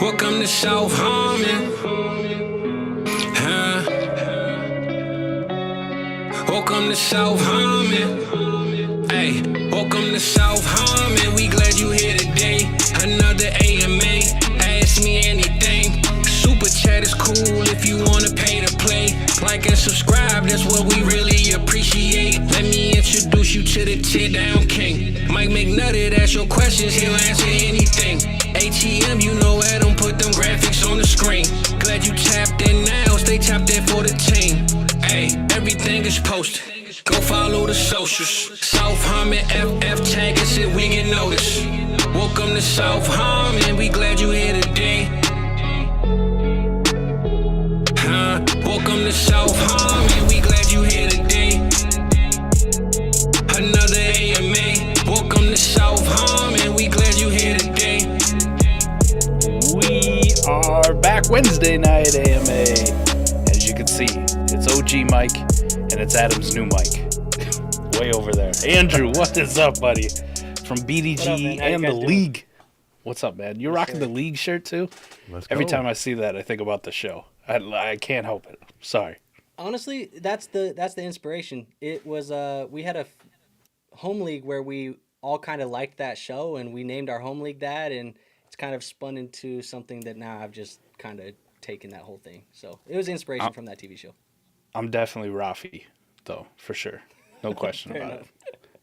Welcome to South Harmon. Welcome to South Harmon. Hey, welcome to South Harmon. We glad you here today. Another AMA. Ask me anything. Super chat is cool if you wanna pay to play. Like and subscribe, that's what we really appreciate. Let me introduce you to the tear down king. Mike McNutted, ask your questions, he'll answer anything. ATM, you know Adam put them graphics on the screen. Glad you tapped in now, stay tapped in for the team. Hey, everything is posted. Go follow the socials. South Harmon FF tag us if we get noticed. Welcome to South Harmon, we glad you here today. Welcome to South Harmon, we glad you here today. Another AMA. Welcome to South Harmon, we glad you here today. We are back Wednesday night AMA. As you can see, it's OG Mike and it's Adam's new mic. Way over there. Andrew, what is up, buddy? From BDGE and the League. What's up, man? You're rocking the League shirt too? Let's go. Every time I see that, I think about the show. I can't help it. Sorry. Honestly, that's the inspiration. It was we had a home league where we all kind of liked that show, and we named our home league that, and it's kind of spun into something that now I've just kind of taken that whole thing. So it was inspiration from that TV show. I'm definitely Rafi, though, for sure. No question about it.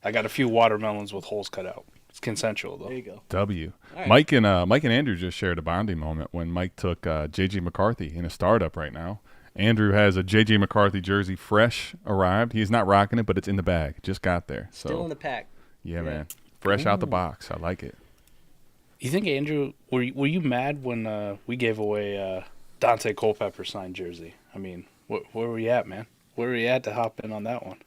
I got a few watermelons with holes cut out. It's consensual, though. There you go. W. Right. Mike and Andrew just shared a bonding moment when Mike took J.J. McCarthy in a startup right now. Andrew has a J.J. McCarthy jersey fresh arrived. He's not rocking it, but it's in the bag. Just got there. So, Still in the pack. Yeah, man. Fresh out the box. I like it. You think, Andrew, were you mad when we gave away Dante Culpepper signed jersey? I mean, where were you at, man? Where were you at to hop in on that one?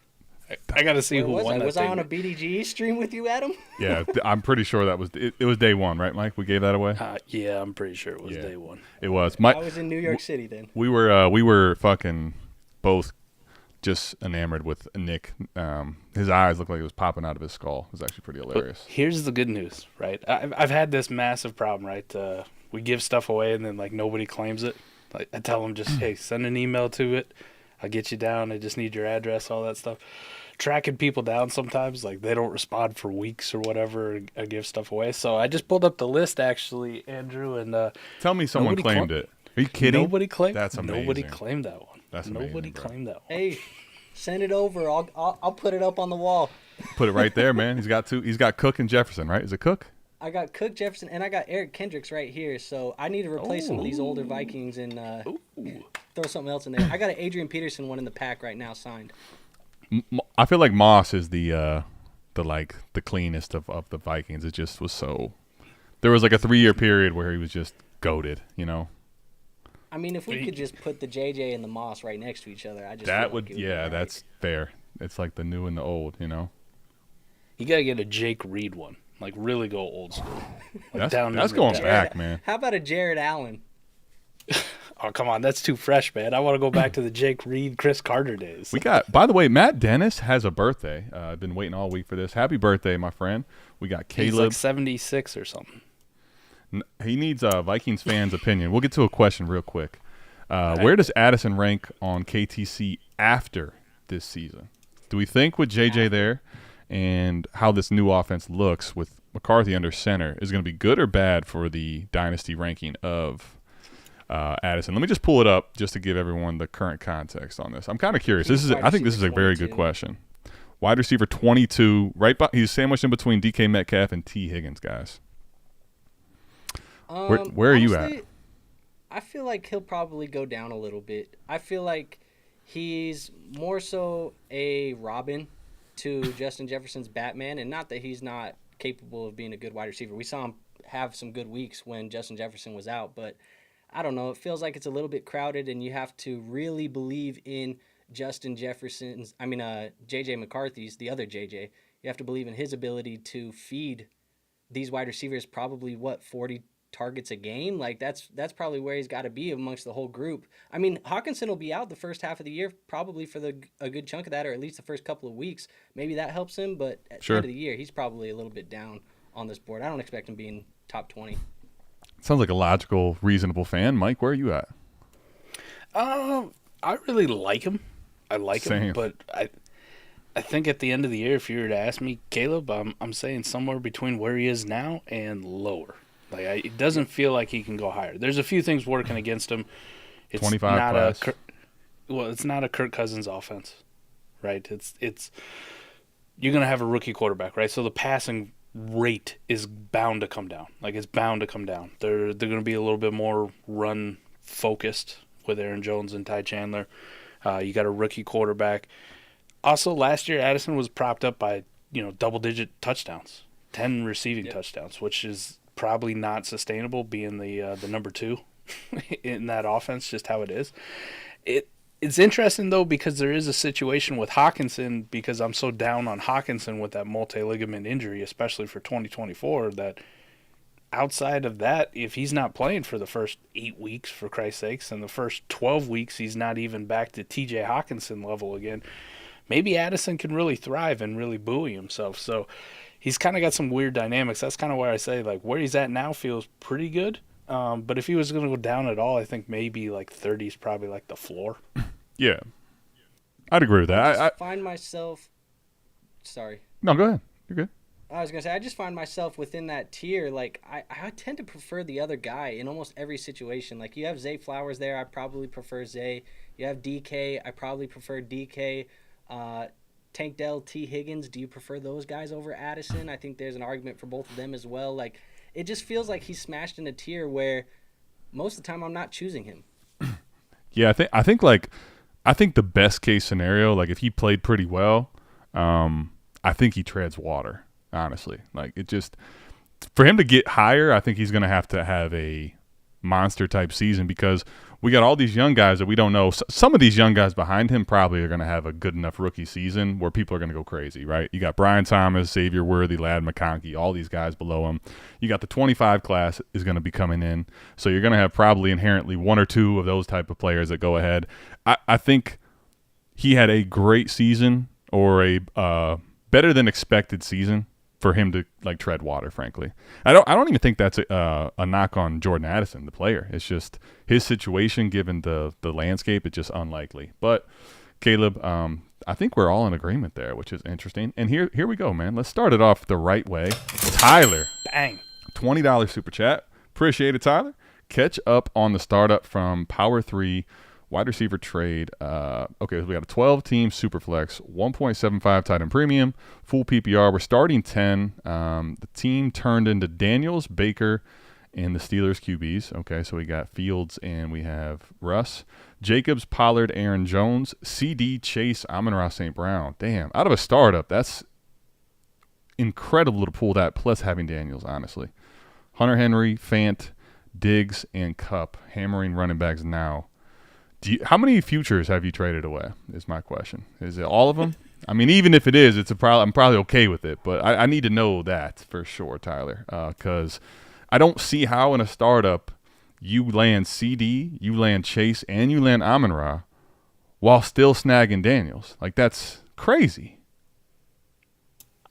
I got to see who won that. Was I on a BDGE stream with you, Adam? Yeah, I'm pretty sure that was it was day one, right, Mike? We gave that away? Yeah, I'm pretty sure it was day one. It was. Mike, I was in New York City then. We were fucking both just enamored with Nick. His eyes looked like it was popping out of his skull. It was actually pretty hilarious. But here's the good news, right? I've had this massive problem, right? We give stuff away and then like nobody claims it. Like, I tell them just, hey, send an email to it. I'll get you down. I just need your address, all that stuff. Tracking people down sometimes, like they don't respond for weeks or whatever. I give stuff away. So I just pulled up the list, actually, Andrew, and tell me someone claimed it. Are you kidding? Nobody claimed. That's amazing. Nobody claimed that one. That's amazing, Nobody bro. claimed that one. Hey, send it over. I'll put it up on the wall. Put it right there, man. He's got two. He's got Cook and Jefferson, right? Is it Cook? I got Cook, Jefferson, and I got Eric Kendricks right here. So I need to replace some of these older Vikings and throw something else in there. I got an Adrian Peterson one in the pack right now signed. I feel like Moss is the cleanest of the Vikings. It just was so. There was like a 3-year period where he was just goated, you know. I mean, if we could just put the JJ and the Moss right next to each other, I just that feel would like it yeah, be right. that's fair. It's like the new and the old, you know. You gotta get a Jake Reed one, like really go old school. Like That's going back, man. How about a Jared Allen? Oh, come on. That's too fresh, man. I want to go back to the Jake Reed, Chris Carter days. We got, by the way, Matt Dennis has a birthday. I've been waiting all week for this. Happy birthday, my friend. We got Caleb. He's like 76 or something. He needs a Vikings fan's opinion. We'll get to a question real quick. Where does Addison rank on KTC after this season? Do we think with JJ there and how this new offense looks with McCarthy under center is going to be good or bad for the dynasty ranking of Addison? Let me just pull it up just to give everyone the current context on this. I'm kind of curious. I think this is a very good question. Wide receiver 22, he's sandwiched in between DK Metcalf and T. Higgins, guys. Where are you at? I feel like he'll probably go down a little bit. I feel like he's more so a Robin to Justin Jefferson's Batman, and not that he's not capable of being a good wide receiver. We saw him have some good weeks when Justin Jefferson was out, but I don't know. It feels like it's a little bit crowded, and you have to really believe in JJ McCarthy's, the other JJ. You have to believe in his ability to feed these wide receivers probably, 40 targets a game? Like, that's probably where he's got to be amongst the whole group. I mean, Hawkinson will be out the first half of the year probably for a good chunk of that, or at least the first couple of weeks. Maybe that helps him, but at the end of the year, he's probably a little bit down on this board. I don't expect him being top 20. Sounds like a logical, reasonable fan. Mike, where are you at? I really like him. I like Same. him, but I think at the end of the year, if you were to ask me, Caleb, I'm saying somewhere between where he is now and lower. Like it doesn't feel like he can go higher. There's a few things working against him. It's 25 not plus. it's not a Kirk Cousins offense, right? It's you're gonna have a rookie quarterback, right? So the passing rate is bound to come down. Like it's bound to come down. They're gonna be a little bit more run focused with Aaron Jones and Ty Chandler. You got a rookie quarterback. Also, last year Addison was propped up by double-digit touchdowns, 10 receiving touchdowns, which is probably not sustainable, being the number 2 in that offense. Just how it is. It's interesting though because there is a situation with Hawkinson, because I'm so down on Hawkinson with that multi-ligament injury, especially for 2024. That outside of that, if he's not playing for the first 8 weeks, for Christ's sakes, and the first 12 weeks he's not even back to T.J. Hawkinson level again, maybe Addison can really thrive and really buoy himself. So he's kind of got some weird dynamics. That's kind of where I say, like, where he's at now feels pretty good. But if he was going to go down at all, I think maybe like 30 is probably like the floor. Yeah. I'd agree with that. I find myself – sorry. No, go ahead. You're good. I was going to say, I just find myself within that tier. Like, I tend to prefer the other guy in almost every situation. Like, you have Zay Flowers there. I probably prefer Zay. You have DK. I probably prefer DK. Tank Dell, T. Higgins. Do you prefer those guys over Addison? I think there's an argument for both of them as well. Like, it just feels like he's smashed in a tier where most of the time I'm not choosing him. Yeah, I think the best case scenario, like if he played pretty well, I think he treads water. Honestly, like it just for him to get higher, I think he's going to have a monster type season because we got all these young guys that we don't know. Some of these young guys behind him probably are going to have a good enough rookie season where people are going to go crazy, right? You got Brian Thomas, Xavier Worthy, Ladd McConkey, all these guys below him. You got the 25 class is going to be coming in, so you're going to have probably inherently one or two of those type of players that go ahead. I think he had a great season or a better than expected season for him to like tread water, frankly. I don't even think that's a knock on Jordan Addison, the player. It's just his situation given the landscape. It's just unlikely. But Caleb, I think we're all in agreement there, which is interesting. And here we go, man. Let's start it off the right way. Tyler, Bang. $20 super chat. Appreciate it, Tyler. Catch up on the startup from Power 3 wide receiver trade. Okay, so we got a 12-team Superflex, 1.75 tight end premium, full PPR. We're starting 10. The team turned into Daniels, Baker, and the Steelers QBs. Okay, so we got Fields and we have Russ. Jacobs, Pollard, Aaron Jones, CD, Chase, Amon-Ra St. Brown. Damn, out of a startup, that's incredible to pull that, plus having Daniels, honestly. Hunter Henry, Fant, Diggs, and Kupp, hammering running backs now. How many futures have you traded away is my question. Is it all of them? I mean, even if it is, I'm probably okay with it. But I need to know that for sure, Tyler, because I don't see how in a startup you land CD, you land Chase, and you land Amon-Ra while still snagging Daniels. Like, that's crazy.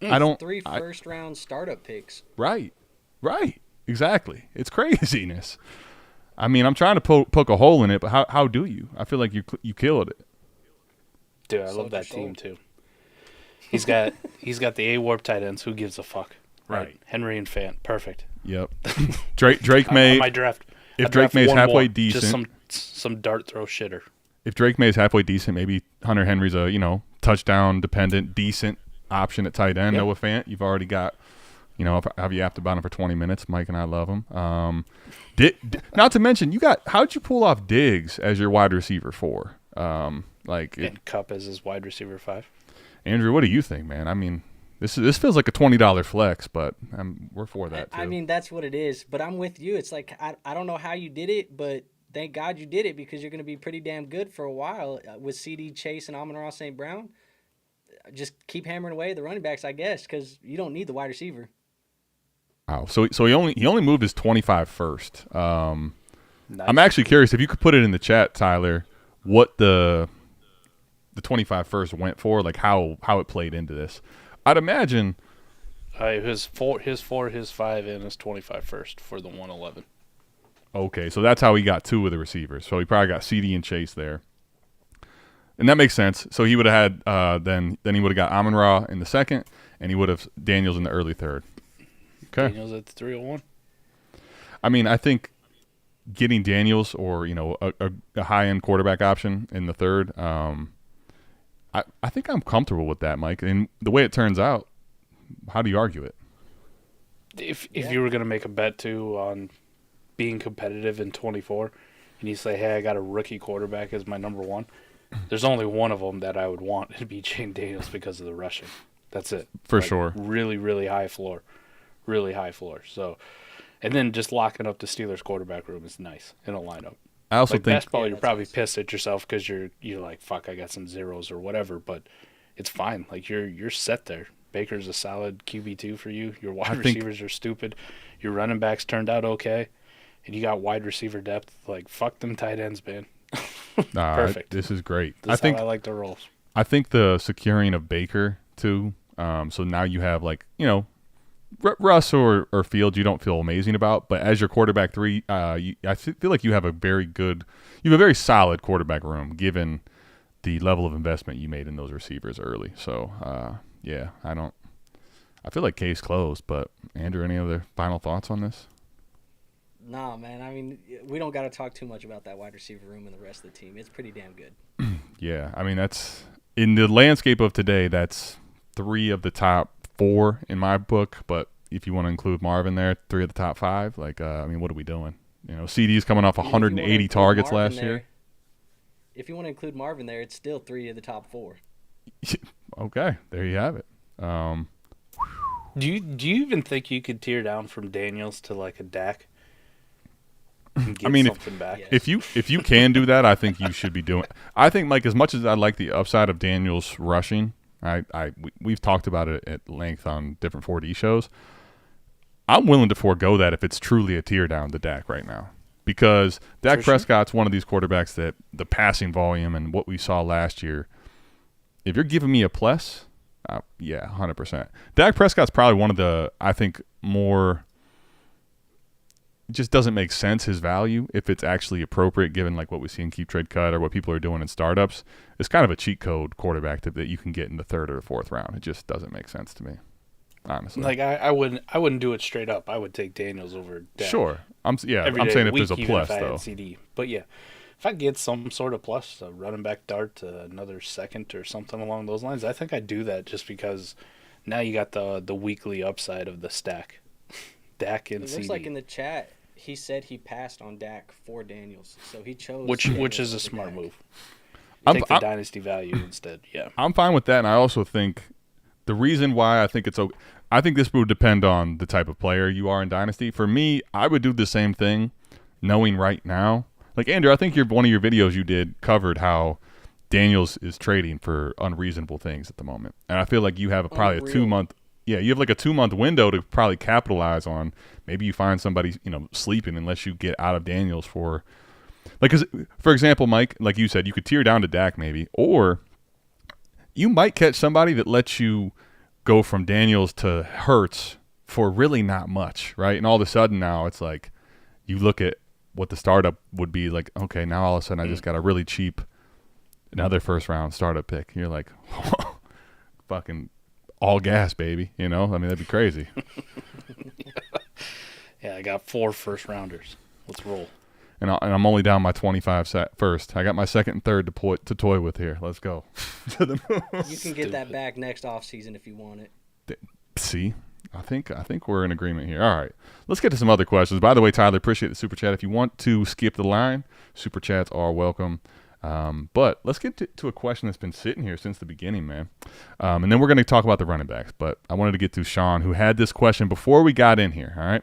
I don't. 3 first-round startup picks. Right. Exactly. It's craziness. I mean, I'm trying to poke a hole in it, but how do you? I feel like you killed it. Dude, I love that team too. He's got the A-Warp tight ends. Who gives a fuck? Right. Henry and Fant. Perfect. Yep. Drake May. My draft. If Drake May is halfway decent, just some dart throw shitter. If Drake May is halfway decent, maybe Hunter Henry's a touchdown dependent decent option at tight end. Yep. Noah Fant, you've already got. Have you yapped about him for 20 minutes? Mike and I love him. Not to mention, how'd you pull off Diggs as your wide receiver 4? And Kupp as his wide receiver 5. Andrew, what do you think, man? I mean, this feels like a $20 flex, but we're for that too. I mean, that's what it is. But I'm with you. It's like I don't know how you did it, but thank God you did it because you're going to be pretty damn good for a while with CD, Chase, and Amon-Ra St. Brown. Just keep hammering away the running backs, I guess, because you don't need the wide receiver. Wow. So he only moved his 25 first. Nice. I'm actually curious if you could put it in the chat, Tyler, what the 25 first went for, like how it played into this. I'd imagine His 4, his 5, and his 25 first for the 111. Okay, so that's how he got 2 of the receivers. So he probably got CD and Chase there. And that makes sense. So he would have had then he would have got Amon-Ra in the second, and he would have Daniels in the early third. Okay. Daniels at the 301. I mean, I think getting Daniels or a high-end quarterback option in the third, I think I'm comfortable with that, Mike. And the way it turns out, how do you argue it? If you were going to make a bet too on being competitive in 24, and you say, hey, I got a rookie quarterback as my number 1, there's only one of them that I would want to be Jane Daniels because of the rushing. That's it. For sure. Really, really high floor. Really high floor. So, and then just locking up the Steelers quarterback room is nice in a lineup. I also think best ball, you're probably pissed at yourself because you're like, fuck, I got some zeros or whatever, but it's fine. Like you're set there. Baker's a solid QB2 for you. Your wide receivers are stupid. Your running backs turned out okay, and you got wide receiver depth. Like fuck them tight ends, man. Perfect. This is great. I think I like the roles. I think the securing of Baker too. So now you have Russ or Fields, you don't feel amazing about, but as your quarterback 3, I feel like you have a very solid quarterback room given the level of investment you made in those receivers early. So, I feel like case closed, but Andrew, any other final thoughts on this? Nah, man. I mean, we don't got to talk too much about that wide receiver room and the rest of the team. It's pretty damn good. Yeah, I mean, that's in the landscape of today, that's 3 of the top 4 in my book, but if you want to include Marvin there, 3 of the top 5, what are we doing? CD's coming off 180 targets last year. If you want to include Marvin there, it's still 3 of the top 4. Okay, there you have it. Do you even think you could tear down from Daniels to like a Dak? Something back. If you can do that, I think you should be doing. I think, Mike, as much as I like the upside of Daniels rushing, we've talked about it at length on different 4D shows. I'm willing to forego that if it's truly a tear down to Dak right now, because Dak Prescott's one of these quarterbacks that the passing volume and what we saw last year. If you're giving me a plus, 100%. Dak Prescott's probably one of the, I think, more. It just doesn't make sense, his value, if it's actually appropriate given like what we see in Keep Trade Cut or what people are doing in startups. It's kind of a cheat code quarterback that you can get in the 3rd or 4th round. It just doesn't make sense to me, honestly. Like I wouldn't do it straight up. I would take Daniels over Dak. Sure. I'm saying if there's a plus though. CD. But yeah, if I get some sort of plus, a running back dart to another second or something along those lines, I think I'd do that just because now you got the weekly upside of the stack. Dak and CD. It looks like in the chat he said he passed on Dak for Daniels, so he chose which is a smart move. Take the dynasty value instead. Yeah, I'm fine with that, and I also think the reason why I think it's okay. I think this would depend on the type of player you are in dynasty. For me, I would do the same thing, knowing right now. Like Andrew, I think one of your videos you did covered how Daniels is trading for unreasonable things at the moment, and I feel like you have probably a 2-month. Yeah, you have like a 2-month window to probably capitalize on. Maybe you find somebody, sleeping unless you get out of Daniels for, cause for example, Mike, like you said, you could tear down to Dak maybe, or you might catch somebody that lets you go from Daniels to Hurts for really not much, right? And all of a sudden now it's like you look at what the startup would be like. Okay, now all of a sudden I just got a really cheap, another 1st round startup pick. You're like, fucking. All gas, baby. That'd be crazy. Yeah, I got 4 first rounders. Let's roll. And I'm only down my 25 first. I got my 2nd and 3rd to toy with here. Let's go. You can get that back next offseason if you want it. See, I think we're in agreement here. All right, let's get to some other questions. By the way, Tyler, appreciate the super chat. If you want to skip the line, super chats are welcome. But let's get to a question that's been sitting here since the beginning, man. And then we're going to talk about the running backs. But I wanted to get to Sean, who had this question before we got in here. All right,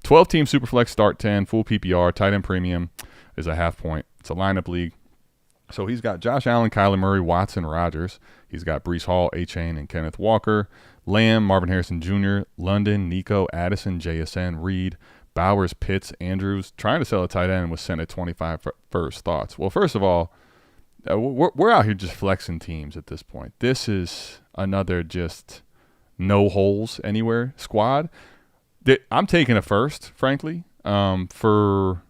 12-team Superflex start 10, full PPR, tight end premium is a half point. It's a lineup league. So he's got Josh Allen, Kyler Murray, Watson, Rodgers. He's got Breece Hall, A-Chain, and Kenneth Walker. Lamb, Marvin Harrison Jr., London, Nico, Addison, JSN, Reed, Bowers, Pitts, Andrews. Trying to sell a tight end was sent at 25 first thoughts. Well, first of all, we're out here just flexing teams at this point. This is another just no holes anywhere squad. I'm taking a first, frankly, for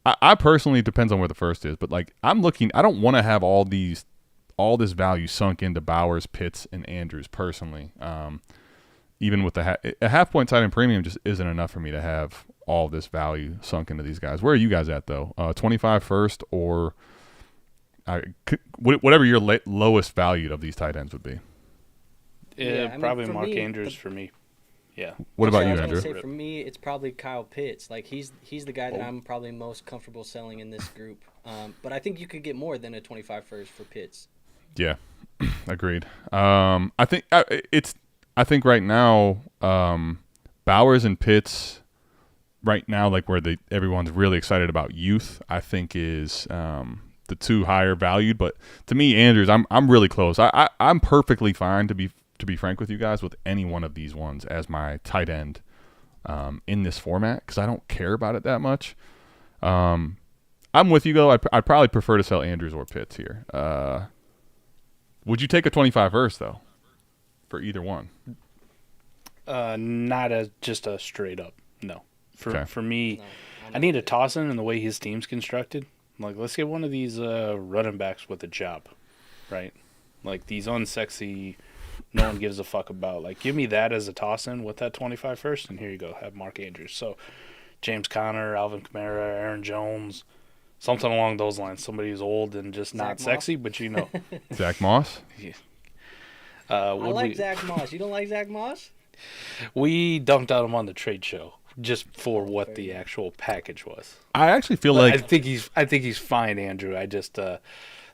I personally, it depends on where the first is, but like I'm looking, I don't want to have all this value sunk into Bowers, Pitts, and Andrews personally. Even with a half point tight end premium just isn't enough for me to have all this value sunk into these guys. Where are you guys at though? 25 first or whatever your lowest valued of these tight ends would be? Yeah, probably Mark Andrews for me. Yeah. What about you, I was Andrew? gonna say for me, it's probably Kyle Pitts. Like he's the guy that I'm probably most comfortable selling in this group. But I think you could get more than a 25 first for Pitts. Yeah, agreed. I think right now, Bowers and Pitts, right now, like where everyone's really excited about youth, I think is the two higher valued. But to me, Andrews, I'm really close. I'm perfectly fine to be frank with you guys with any one of these ones as my tight end in this format because I don't care about it that much. I'm with you though. I'd probably prefer to sell Andrews or Pitts here. Would you take a 25 first though for either one? Not as just a straight up no. For me, No, I need a toss in the way his team's constructed. Like let's get one of these running backs with a job, right? Like these unsexy. No one gives a fuck about. Like, give me that as a toss-in with that 25 first, and here you go. Have Mark Andrews. So, James Conner, Alvin Kamara, Aaron Jones, something along those lines. Somebody who's old and just not sexy, but you know. Zach Moss? Yeah. I like Zach Moss. You don't like Zach Moss? We dunked on him on the trade show just for what the actual package was. I actually feel like I think he's fine, Andrew. I just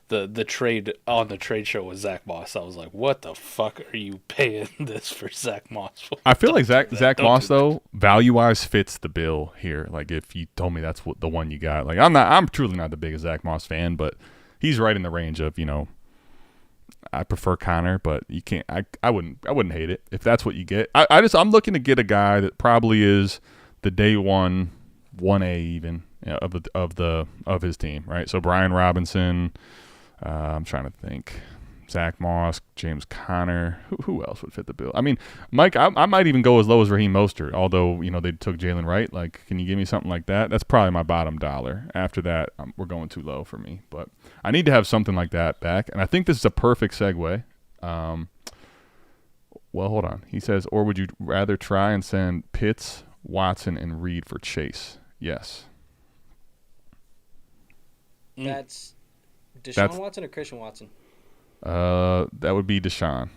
the trade on the trade show with Zach Moss, I was like, what the fuck are you paying this for Zach Moss for? I feel like Zach Moss though, value wise fits the bill here. Like if you told me that's the one you got, like I'm truly not the biggest Zach Moss fan, but he's right in the range of, I prefer Connor, but you can't I wouldn't hate it if that's what you get. I'm looking to get a guy that probably is the day 1A even of his team, right? So Brian Robinson, I'm trying to think. Zach Moss, James Conner. Who else would fit the bill? I mean, Mike, I might even go as low as Raheem Mostert, although, they took Jalen Wright. Like, can you give me something like that? That's probably my bottom dollar. After that, we're going too low for me. But I need to have something like that back. And I think this is a perfect segue. Well, hold on. He says, or would you rather try and send Pitts, Watson, and Reed for Chase? Yes. That's Deshaun Watson or Christian Watson? That would be Deshaun.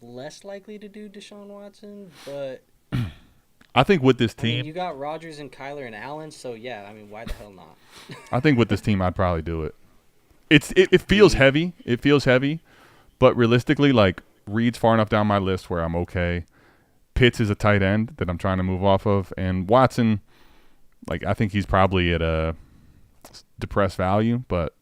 Less likely to do Deshaun Watson, but I think with this team, you got Rodgers and Kyler and Allen, so yeah, I mean, why the hell not? I think with this team, I'd probably do it. It feels heavy. It feels heavy, but realistically, like Reed's far enough down my list where I'm okay. Pitts is a tight end that I'm trying to move off of, and Watson, like I think he's probably at a depressed value, but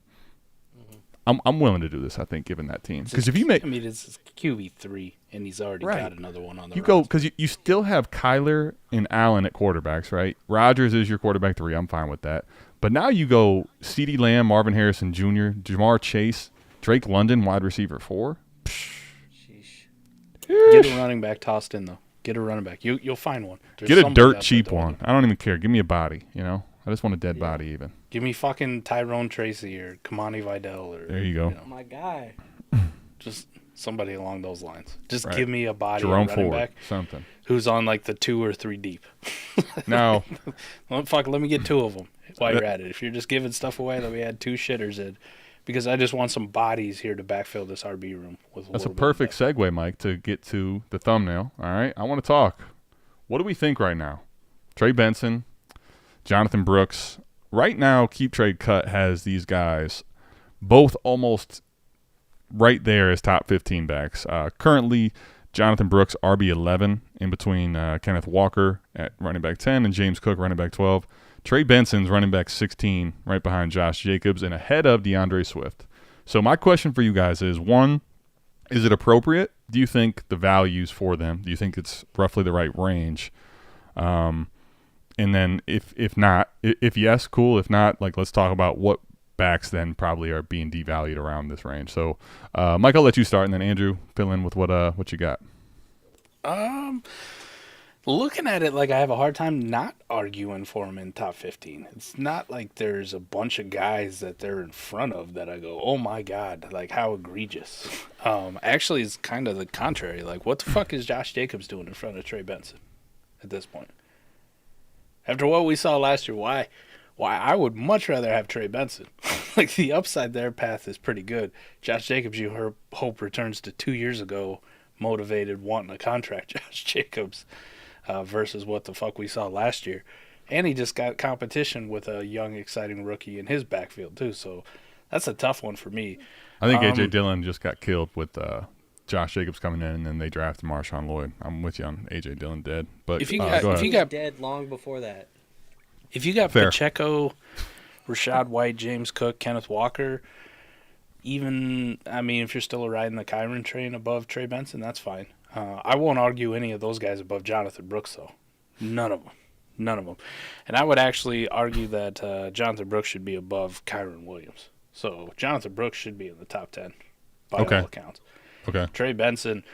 I'm willing to do this. I think, given that team, because if you make, it's QB3, and he's already got another one on the. You go because you still have Kyler and Allen at quarterbacks, right? Rodgers is your quarterback 3. I'm fine with that. But now you go CeeDee Lamb, Marvin Harrison Jr., Jamar Chase, Drake London, wide receiver 4. Sheesh. Get a running back tossed in though. Get a running back. You'll find one. Get a dirt cheap one. I don't even care. Give me a body. I just want a dead body even. Give me fucking Tyrone Tracy or Kamani Vidal or there you go. My guy. Just somebody along those lines. Just Right. give me a body Jerome running Ford, back something. who's on like the 2 or 3 deep. Now, Well, fuck, let me get 2 of them while you're at it. If you're just giving stuff away, let me add 2 shitters in. Because I just want some bodies here to backfill this RB room with. that's a perfect segue, Mike, to get to the thumbnail. All right, I want to talk. What do we think right now? Trey Benson, Jonathon Brooks. Right now, Keep Trade Cut has these guys both almost right there as top 15 backs. Currently, Jonathon Brooks, RB11, in between Kenneth Walker at running back 10 and James Cook, running back 12. Trey Benson's running back 16, right behind Josh Jacobs and ahead of DeAndre Swift. So my question for you guys is, 1, is it appropriate? Do you think the values for them, do you think it's roughly the right range? And then if not, if yes, cool. If not, like let's talk about what backs then probably are being devalued around this range. So, Mike, I'll let you start, and then Andrew fill in with what you got. Looking at it, like I have a hard time not arguing for him in top 15. It's not like there's a bunch of guys that they're in front of that I go, oh my God, like how egregious. Actually, it's kind of the contrary. Like, what the fuck is Josh Jacobs doing in front of Trey Benson at this point? After what we saw last year, why I would much rather have Trey Benson. Like, the upside there path is pretty good. Josh Jacobs, you hope returns to 2 years ago, motivated, wanting a contract. Josh Jacobs. Versus what the fuck we saw last year. And he just got competition with a young, exciting rookie in his backfield, too. So that's a tough one for me. I think A.J. Dillon just got killed with Josh Jacobs coming in, and then they drafted Marshawn Lloyd. I'm with you on A.J. Dillon dead. But if you got dead long before that. If you got Fair. Pacheco, Rashad White, James Cook, Kenneth Walker, even, I mean, if you're still riding the Kyron train above Trey Benson, that's fine. I won't argue any of those guys above Jonathon Brooks, though. None of them. And I would actually argue that Jonathon Brooks should be above Kyron Williams. So Jonathon Brooks should be in the top 10 by all accounts. Okay. Trey Benson,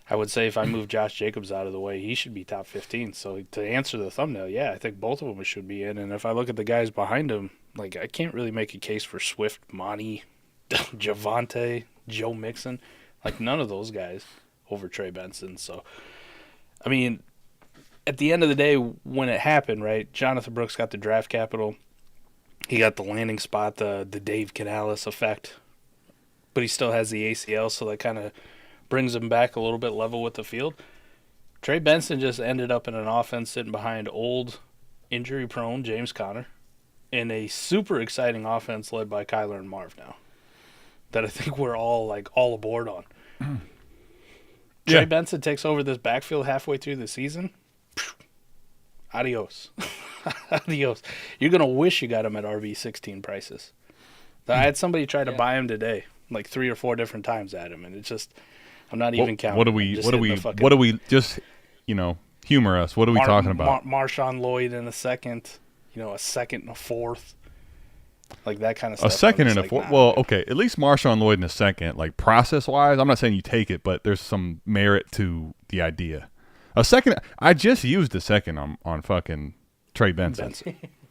I would say if I move Josh Jacobs out of the way, he should be top 15. So to answer the thumbnail, yeah, I think both of them should be in. And if I look at the guys behind him, like I can't really make a case for Swift, Monty, Javante, Joe Mixon. Like none of those guys over Trey Benson. So, I mean, at the end of the day, when it happened, right, Jonathon Brooks got the draft capital. He got the landing spot, the Dave Canales effect. But he still has the ACL, so that kind of brings him back a little bit level with the field. Trey Benson just ended up in an offense sitting behind old, injury-prone James Conner in a super exciting offense led by Kyler and Marv now that I think we're all aboard on. Trey Benson takes over this backfield halfway through the season. Adios. Adios. You're going to wish you got him at RB16 prices. I had somebody try to buy him today, like 3 or 4 different times at him, and it's just, I'm not even counting. What do we just, humor us? What are we talking about? Marshawn Lloyd in a second, a second and a fourth. Like that kind of stuff. A second and a fourth. Well, okay. At least Marshawn Lloyd in a second. Like process-wise, I'm not saying you take it, but there's some merit to the idea. A second. I just used a second on fucking Trey Benson.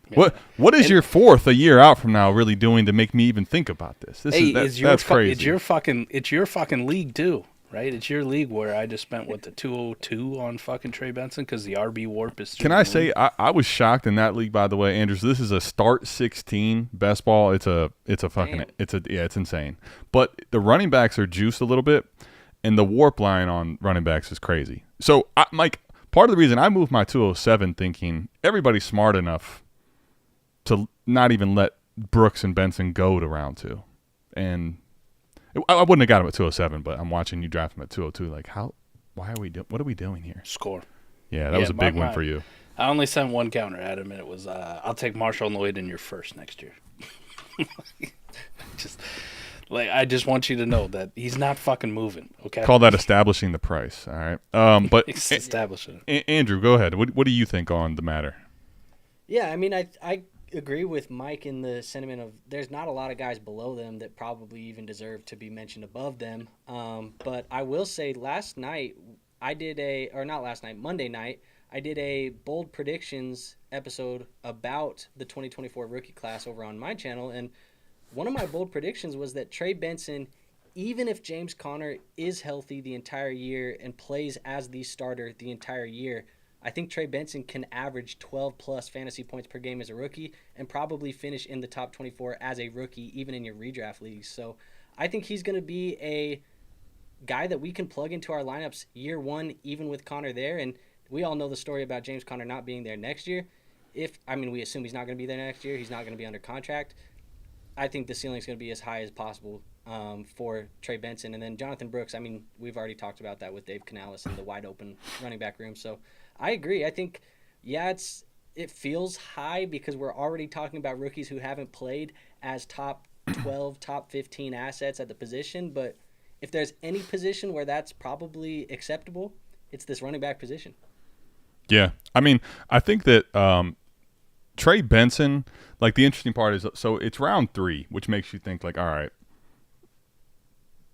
Yeah. What is your fourth a year out from now really doing to make me even think about this? That's crazy. It's your fucking league too, right? It's your league where I just spent the 202 on fucking Trey Benson because the RB warp is. Can I say I was shocked in that league, by the way, Andrews. This is a start 16 best ball. It's insane. But the running backs are juiced a little bit, and the warp line on running backs is crazy. So Mike, part of the reason I moved my 207 thinking everybody's smart enough to not even let Brooks and Benson go to round 2, and I wouldn't have got him at 207, but I'm watching you draft him at 202. Like, what are we doing here? Score. Yeah, that was a big win for you. I only sent one counter at him, and it was, I'll take Marshawn Lloyd in your first next year. I just want you to know that he's not fucking moving, okay? Call that establishing the price, all right? But establishing it. Andrew, go ahead. What do you think on the matter? Yeah, I mean, I agree with Mike in the sentiment of there's not a lot of guys below them that probably even deserve to be mentioned above them. But I will say Monday night, I did a bold predictions episode about the 2024 rookie class over on my channel. And one of my bold predictions was that Trey Benson, even if James Conner is healthy the entire year and plays as the starter the entire year, I think Trey Benson can average 12-plus fantasy points per game as a rookie and probably finish in the top 24 as a rookie, even in your redraft leagues. So I think he's going to be a guy that we can plug into our lineups year one, even with Conner there. And we all know the story about James Conner not being there next year. We assume he's not going to be there next year. He's not going to be under contract. I think the ceiling is going to be as high as possible for Trey Benson. And then Jonathon Brooks, we've already talked about that with Dave Canales and the wide open running back room. So I agree. I think, it feels high because we're already talking about rookies who haven't played as top 12, top 15 assets at the position. But if there's any position where that's probably acceptable, it's this running back position. Yeah. I think that Trey Benson, the interesting part is, so it's round 3, which makes you think all right,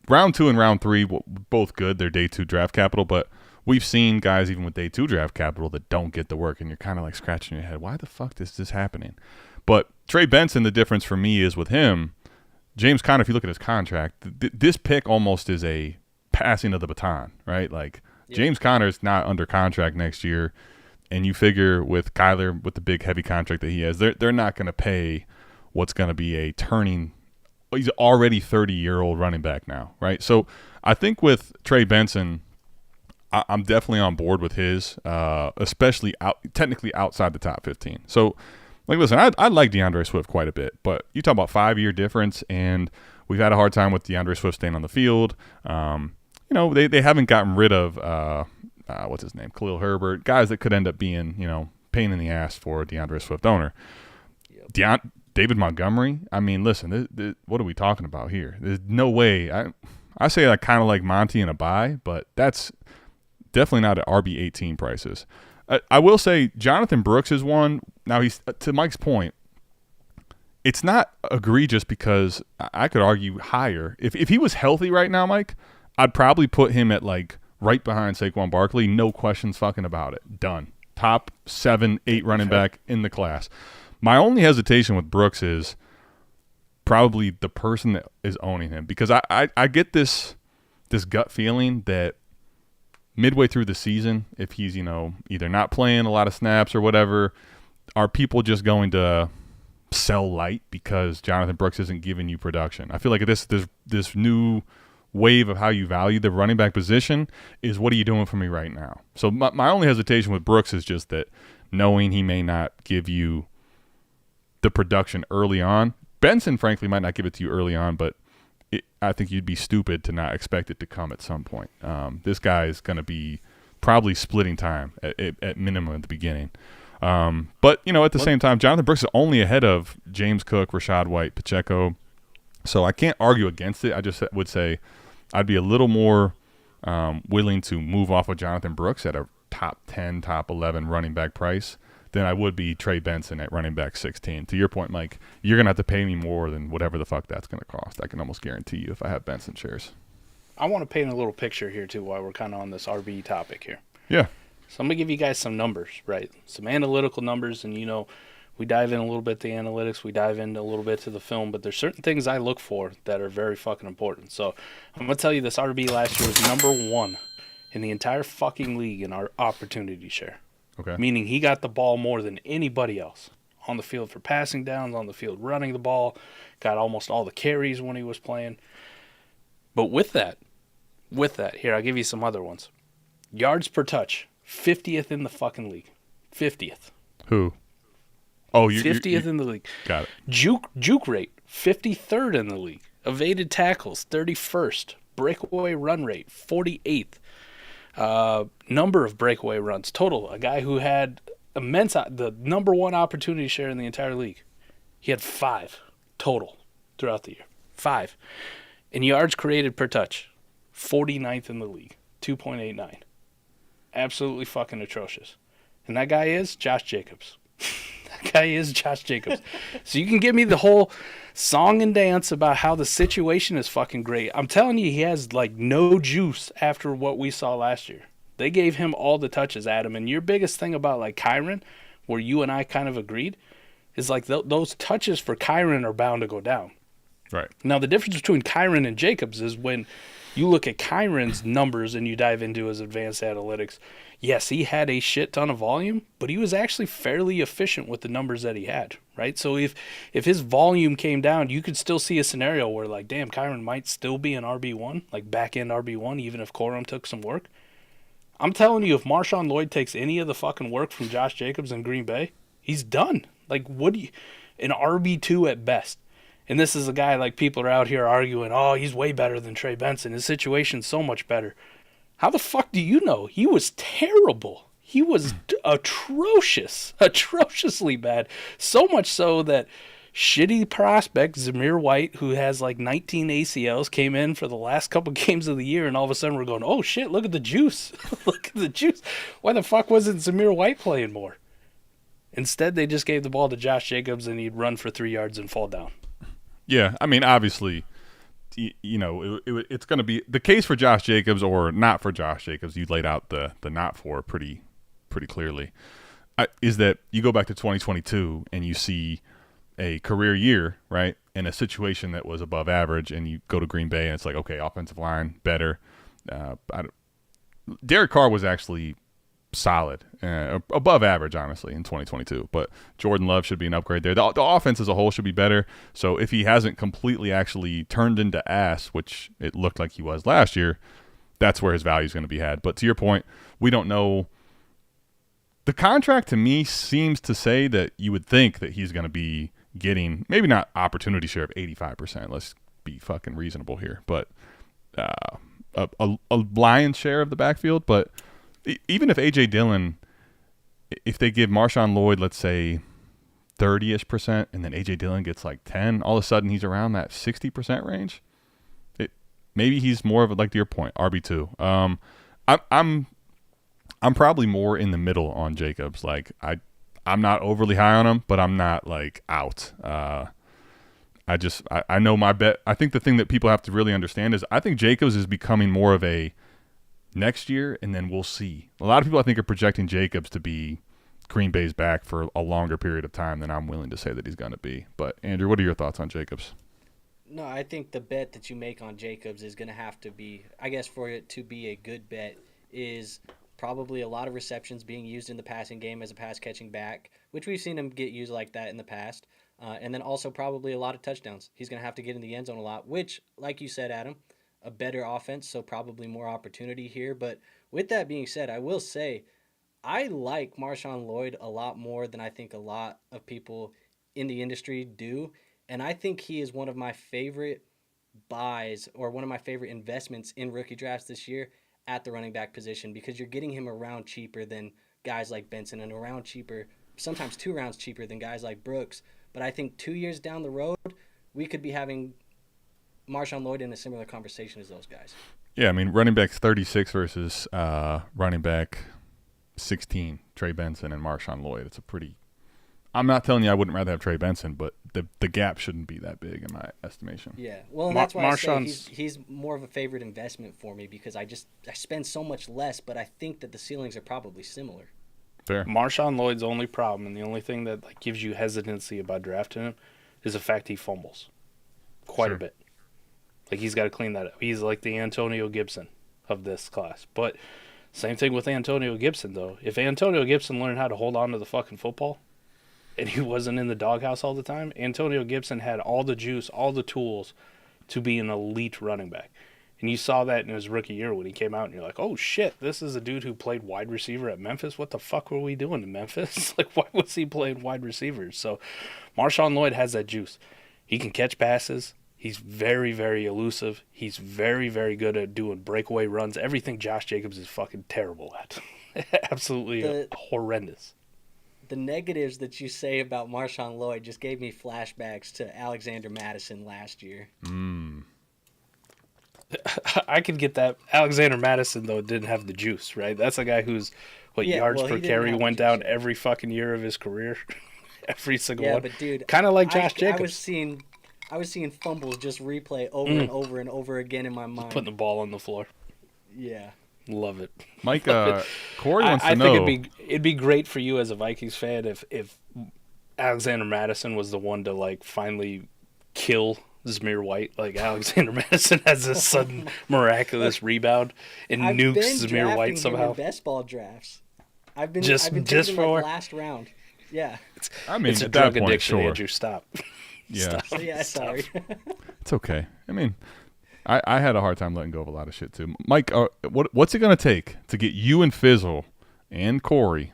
round 2 and round 3, both good. They're day 2 draft capital, but we've seen guys even with day 2 draft capital that don't get the work, and you're kind of like scratching your head, why the fuck is this happening? But Trey Benson, the difference for me is with him, James Conner, if you look at his contract, this pick almost is a passing of the baton, right? Like, James Conner is not under contract next year, and you figure with Kyler, with the big heavy contract that he has, they're not going to pay what's going to be a turning – he's already 30-year-old running back now, right? So I think with Trey Benson, I'm definitely on board with his, especially technically outside the top 15. So, like, listen, I like DeAndre Swift quite a bit, but you talk about 5-year difference, and we've had a hard time with DeAndre Swift staying on the field. You know, they haven't gotten rid of what's his name, Khalil Herbert, guys that could end up being, you know, pain in the ass for a DeAndre Swift owner. Yep. David Montgomery, I mean, listen, what are we talking about here? There's no way. I say I kind of like Monty in a buy, but that's definitely not at RB18 prices. I will say Jonathon Brooks is one. Now, he's to Mike's point, it's not egregious because I could argue higher. If he was healthy right now, Mike, I'd probably put him at like right behind Saquon Barkley. No questions fucking about it. Done. Top 7, 8 running back in the class. My only hesitation with Brooks is probably the person that is owning him, because I get this gut feeling that midway through the season, if he's, you know, either not playing a lot of snaps or whatever, are people just going to sell light because Jonathon Brooks isn't giving you production? I feel like this new wave of how you value the running back position is, what are you doing for me right now? So my only hesitation with Brooks is just that, knowing he may not give you the production early on. Benson, frankly, might not give it to you early on, but I think you'd be stupid to not expect it to come at some point. This guy is going to be probably splitting time at minimum at the beginning. But, you know, at the same time, Jonathon Brooks is only ahead of James Cook, Rachaad White, Pacheco. So I can't argue against it. I just would say I'd be a little more willing to move off of Jonathon Brooks at a top 10, top 11 running back price than I would be Trey Benson at running back 16. To your point, Mike, you're going to have to pay me more than whatever the fuck that's going to cost. I can almost guarantee you if I have Benson shares. I want to paint a little picture here, too, while we're kind of on this RB topic here. Yeah. So I'm going to give you guys some numbers, right? Some analytical numbers, and, you know, we dive in a little bit to analytics, we dive into a little bit to the film, but there's certain things I look for that are very fucking important. So I'm going to tell you, this RB last year was number 1 in the entire fucking league in our opportunity share. Okay. Meaning he got the ball more than anybody else on the field for passing downs, on the field running the ball, got almost all the carries when he was playing. But with that, here, I'll give you some other ones. Yards per touch, 50th in the fucking league. 50th. Who? Oh, 50th in the league. Got it. Juke rate, 53rd in the league. Evaded tackles, 31st. Breakaway run rate, 48th. Number of breakaway runs total. A guy who had the number 1 opportunity share in the entire league. He had 5 total throughout the year. 5. And yards created per touch, 49th in the league, 2.89. Absolutely fucking atrocious. And that guy is Josh Jacobs. That guy is Josh Jacobs. So you can give me the whole song and dance about how the situation is fucking great. I'm telling you, he has like no juice after what we saw last year. They gave him all the touches, Adam. And your biggest thing about like Kyron, where you and I kind of agreed, is like those touches for Kyron are bound to go down. Right. Now, the difference between Kyron and Jacobs is when you look at Kyron's numbers and you dive into his advanced analytics, yes, he had a shit ton of volume, but he was actually fairly efficient with the numbers that he had, right? So if his volume came down, you could still see a scenario where, like, damn, Kyron might still be an RB1, like back-end RB1, even if Corum took some work. I'm telling you, if Marshawn Lloyd takes any of the fucking work from Josh Jacobs in Green Bay, he's done. Like, an RB2 at best. And this is a guy, like, people are out here arguing, oh, he's way better than Trey Benson. His situation's so much better. How the fuck do you know? He was terrible. He was atrociously bad. So much so that shitty prospect Zamir White, who has like 19 ACLs, came in for the last couple games of the year, and all of a sudden we're going, oh shit, look at the juice. Look at the juice. Why the fuck wasn't Zamir White playing more? Instead, they just gave the ball to Josh Jacobs, and he'd run for 3 yards and fall down. Yeah, I mean, obviously, it's going to be the case for Josh Jacobs or not for Josh Jacobs. You laid out the not for pretty clearly. Is that you go back to 2022 and you see a career year, right, in a situation that was above average, and you go to Green Bay and it's like, okay, offensive line better. Derek Carr was actually solid, above average, honestly, in 2022. But Jordan Love should be an upgrade there. The offense as a whole should be better. So if he hasn't completely actually turned into ass, which it looked like he was last year, that's where his value is going to be had. But to your point, we don't know. The contract to me seems to say that you would think that he's going to be getting maybe not opportunity share of 85%. Let's be fucking reasonable here, but a lion's share of the backfield. But even if A.J. Dillon, if they give Marshawn Lloyd, let's say 30-ish%, and then A.J. Dillon gets like 10, all of a sudden he's around that 60% range. Maybe he's more of, like to your point, RB2. I'm probably more in the middle on Jacobs. Like I'm not overly high on him, but I'm not like out. I know my bet. I think the thing that people have to really understand is I think Jacobs is becoming more of a next year, and then we'll see. A lot of people I think are projecting Jacobs to be Green Bay's back for a longer period of time than I'm willing to say that he's going to be. But Andrew, what are your thoughts on Jacobs? No, I think the bet that you make on Jacobs is going to have to be, I guess for it to be a good bet, is probably a lot of receptions being used in the passing game as a pass-catching back, which we've seen him get used like that in the past. And then also probably a lot of touchdowns. He's going to have to get in the end zone a lot, which, like you said, Adam, a better offense, so probably more opportunity here. But with that being said, I will say I like Marshawn Lloyd a lot more than I think a lot of people in the industry do. And I think he is one of my favorite buys or one of my favorite investments in rookie drafts this year at the running back position, because you're getting him around cheaper than guys like Benson and around cheaper, sometimes 2 rounds cheaper than guys like Brooks. But I think 2 years down the road, we could be having Marshawn Lloyd in a similar conversation as those guys. Yeah, I mean, running back 36 versus running back 16, Trey Benson and Marshawn Lloyd. It's a pretty – I'm not telling you I wouldn't rather have Trey Benson, but the gap shouldn't be that big in my estimation. Yeah, well, and that's why I say he's more of a favorite investment for me, because I spend so much less, but I think that the ceilings are probably similar. Fair. Marshawn Lloyd's only problem, and the only thing that like gives you hesitancy about drafting him, is the fact he fumbles quite a bit. Like, he's got to clean that up. He's like the Antonio Gibson of this class. But same thing with Antonio Gibson, though. If Antonio Gibson learned how to hold on to the fucking football and he wasn't in the doghouse all the time, Antonio Gibson had all the juice, all the tools to be an elite running back. And you saw that in his rookie year when he came out, and you're like, oh, shit, this is a dude who played wide receiver at Memphis? What the fuck were we doing in Memphis? Like, why was he playing wide receivers? So Marshawn Lloyd has that juice. He can catch passes. He's very, very elusive. He's very, very good at doing breakaway runs. Everything Josh Jacobs is fucking terrible at. Absolutely horrendous. The negatives that you say about Marshawn Lloyd just gave me flashbacks to Alexander Madison last year. I could get that. Alexander Madison, though, didn't have the juice, right? That's a guy whose yards per carry went down every fucking year of his career. Every single one. Yeah, but dude, kind of like Josh Jacobs. I was seeing fumbles just replay over and over and over again in my mind. Putting the ball on the floor. Yeah. Love it. Mike, Corey wants to know. I think it'd be great for you as a Vikings fan if Alexander Madison was the one to like finally kill Zamir White. Like, Alexander Madison has this sudden miraculous rebound and nukes Zamir White somehow. I've been best ball drafts. I've been taking like last round. Yeah. It's a drug addiction, Andrew. Stop. Yeah. Stop. Yeah, sorry. It's okay. I mean, I had a hard time letting go of a lot of shit too. Mike, what's it going to take to get you and Fizzle and Corey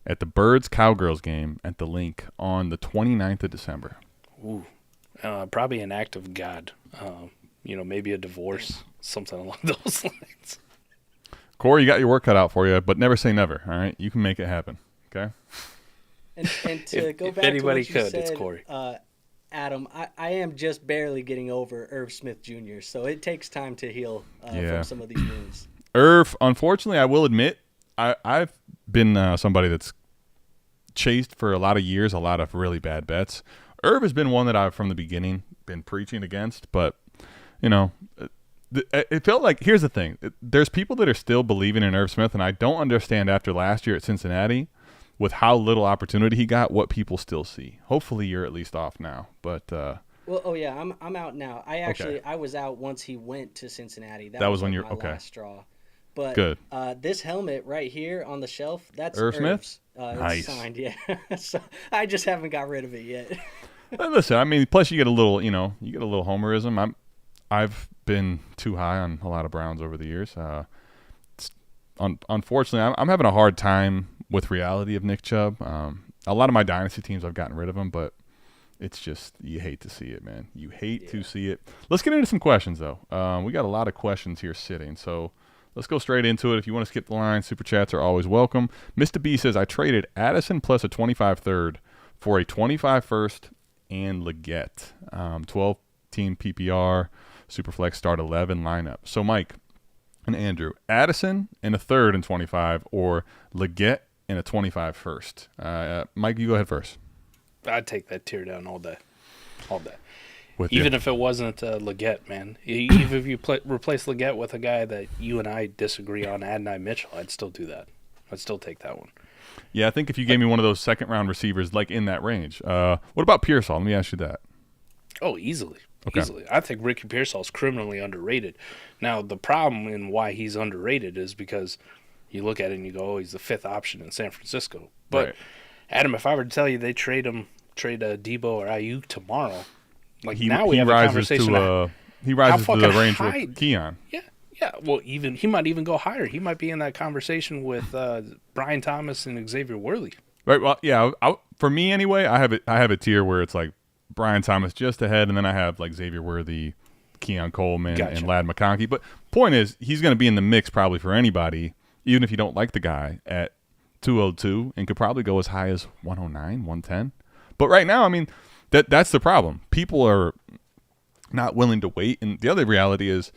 at the Birds Cowgirls game at the Link on the 29th of December? Ooh. Probably an act of God. Maybe a divorce, something along those lines. Corey, you got your work cut out for you, but never say never, all right? You can make it happen, okay? And to go back to what you said, it's Corey. Adam, I am just barely getting over Irv Smith Jr., so it takes time to heal from some of these wounds. Irv, unfortunately, I will admit, I've been somebody that's chased for a lot of years, a lot of really bad bets. Irv has been one that I've, from the beginning, been preaching against, but you know, it felt like, here's the thing. There's people that are still believing in Irv Smith, and I don't understand after last year at Cincinnati with how little opportunity he got, what people still see. Hopefully you're at least off now. But well, oh yeah, I'm out now. I was out once he went to Cincinnati. That was when like you're my last straw. But good. This helmet right here on the shelf, that's Irv Smith's? Nice. It's signed, yeah. So I just haven't got rid of it yet. Listen, I mean, plus you get a little, homerism. I've been too high on a lot of Browns over the years. Unfortunately, I'm having a hard time with reality of Nick Chubb. A lot of my dynasty teams, I've gotten rid of him, but it's just, you hate to see it, man. You hate to see it. Let's get into some questions, though. We got a lot of questions here sitting, so let's go straight into it. If you want to skip the line, Super Chats are always welcome. Mr. B says, I traded Addison plus a 25 third for a 25 first and Leggett. 12-team PPR, Superflex start 11 lineup. So, Mike and Andrew, Addison and a third and 25 or Leggett and a 25 first. Mike, you go ahead first. I'd take that tear down all day. All day. Even if it wasn't Leggett, man. Even if you replace Leggett with a guy that you and I disagree on, Adonai Mitchell, I'd still do that. I'd still take that one. Yeah, I think if you gave me one of those second-round receivers like in that range. What about Pearsall? Let me ask you that. Oh, easily. Okay. Easily. I think Ricky Pearsall's criminally underrated. Now, the problem in why he's underrated is because you look at it and you go, oh, he's the fifth option in San Francisco. But, right. Adam, if I were to tell you they trade Debo or Ayuk tomorrow, now we have a conversation. He rises to the range with Keon. Yeah. Well, he might even go higher. He might be in that conversation with Brian Thomas and Xavier Worley. Right. Well, yeah. For me anyway, I have a tier where it's like Brian Thomas just ahead, and then I have like Xavier Worthy, Keon Coleman, and Ladd McConkey. But point is, he's going to be in the mix probably for anybody, even if you don't like the guy, at 202, and could probably go as high as 109, 110. But right now, I mean, that's the problem. People are not willing to wait, and the other reality is,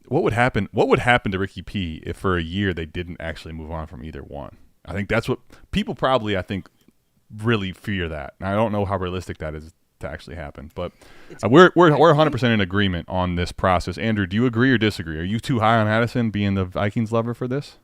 what would happen to Ricky P if for a year they didn't actually move on from either one? I think that's what people probably, really fear that. And I don't know how realistic that is to actually happen, but we're 100% in agreement on this process. Andrew, do you agree or disagree? Are you too high on Addison being the Vikings lover for this?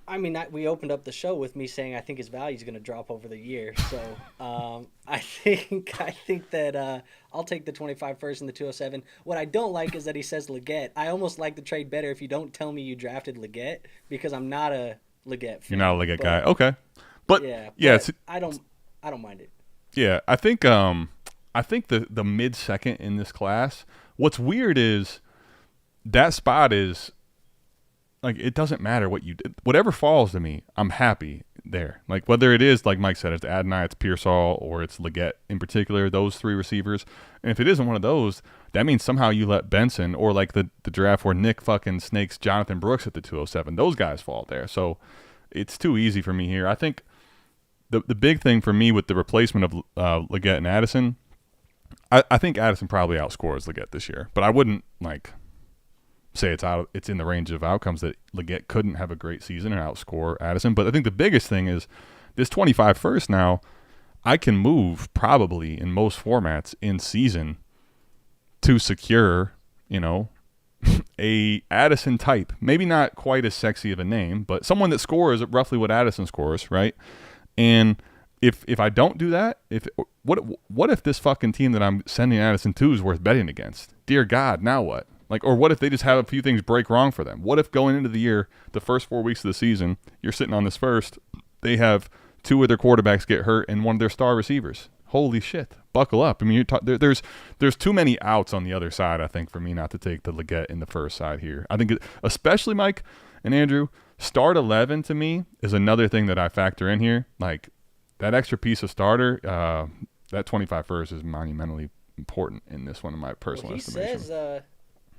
I mean, we opened up the show with me saying I think his value is going to drop over the year. So I think that I'll take the 25 first and the 207. What I don't like is that he says Leggett. I almost like the trade better if you don't tell me you drafted Leggett, because I'm not a Leggett fan. You're not a Leggett guy. Okay. But I don't mind it. Yeah, I think the mid second in this class. What's weird is that spot is like, it doesn't matter what you did. Whatever falls to me, I'm happy there. Like, whether it is, like Mike said, it's Adonai, it's Pearsall, or it's Leggett in particular, those three receivers. And if it isn't one of those, that means somehow you let Benson, or like the draft where Nick fucking snakes Jonathon Brooks at the 207, those guys fall there. So it's too easy for me here. I think the big thing for me with the replacement of Leggett and Addison, I think Addison probably outscores Leggett this year, but I wouldn't say it's in the range of outcomes that Leggett couldn't have a great season and outscore Addison. But I think the biggest thing is this 25 first now, I can move probably in most formats in season to secure, a Addison type. Maybe not quite as sexy of a name, but someone that scores roughly what Addison scores, right? And if I don't do that, what if this fucking team that I'm sending Addison to is worth betting against? Dear God, now what? Or what if they just have a few things break wrong for them? What if going into the year, the first 4 weeks of the season, you're sitting on this first, they have two of their quarterbacks get hurt and one of their star receivers? Holy shit. Buckle up. I mean, there's too many outs on the other side, I think, for me not to take the Leggett in the first side here. I think, especially Mike and Andrew, start 11 to me is another thing that I factor in here. Like, that extra piece of starter, that 25 first is monumentally important in this one, in my personal estimation. He says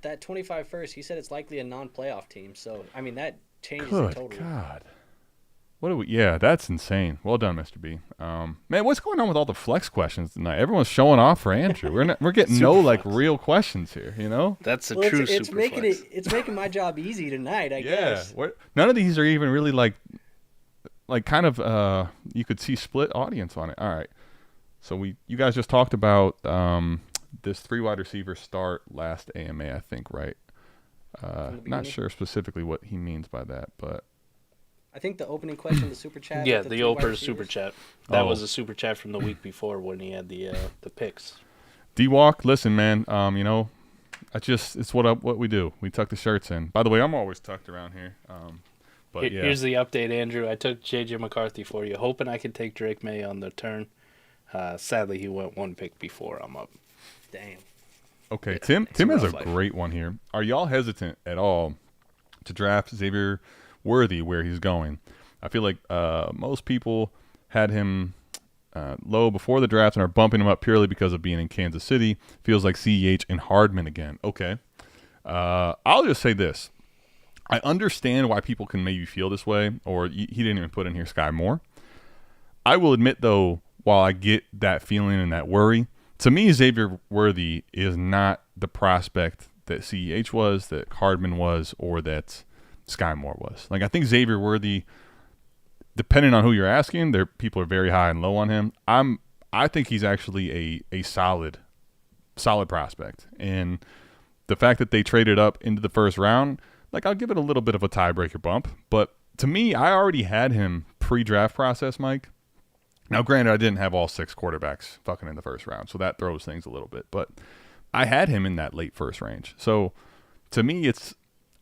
that 25 first, he said it's likely a non-playoff team. So, I mean, that changes Good it totally. God. What do we? Yeah, that's insane. Well done, Mr. B. Man, what's going on with all the flex questions tonight? Everyone's showing off for Andrew. We're getting no real questions here. That's true. It's super making flex. It's making my job easy tonight. I guess. None of these are even really like kind of you could see split audience on it. All right. So you guys just talked about this 3 wide receiver start last AMA, I think, right? Not sure specifically what he means by that, but I think the opening question, the super chat. Yeah, with the 3 wide Oprah receivers. super chat. That was a super chat from the week before when he had the picks. D-Walk, listen, man, it's what we do. We tuck the shirts in. By the way, I'm always tucked around here. But yeah. Here's the update, Andrew. I took J.J. McCarthy for you, hoping I could take Drake May on the turn. Sadly, he went 1 pick before I'm up. Damn. Okay, Yeah, Tim has a rough life. great one here. Are y'all hesitant at all to draft Xavier Worthy where he's going? I feel like most people had him low before the draft and are bumping him up purely because of being in Kansas City. Feels like CEH and Hardman again. Okay. I'll just say this. I understand why people can maybe feel this way, or he didn't even put in here Sky Moore. I will admit, though, while I get that feeling and that worry, to me, Xavier Worthy is not the prospect that CEH was, that Hardman was, or that Sky Moore was. Like, I think Xavier Worthy, depending on who you're asking, people are very high and low on him. I think he's actually a solid prospect. And the fact that they traded up into the first round, like, I'll give it a little bit of a tiebreaker bump. But to me, I already had him pre-draft process, Mike. Now, granted, I didn't have all 6 quarterbacks fucking in the first round, so that throws things a little bit. But I had him in that late first range. So to me,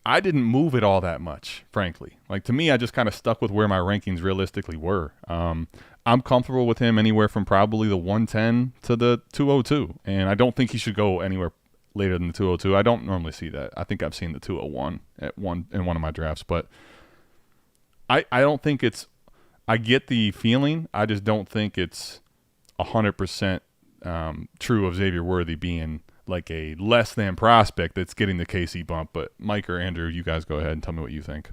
I didn't move it all that much, frankly. Like, to me, I just kind of stuck with where my rankings realistically were. I'm comfortable with him anywhere from probably the 110 to the 202, and I don't think he should go anywhere later than the 202. I don't normally see that. I think I've seen the 201 in one of my drafts, but I don't think it's – I get the feeling. I just don't think it's 100% true of Xavier Worthy being like a less than prospect that's getting the KC bump. But Mike or Andrew, you guys go ahead and tell me what you think.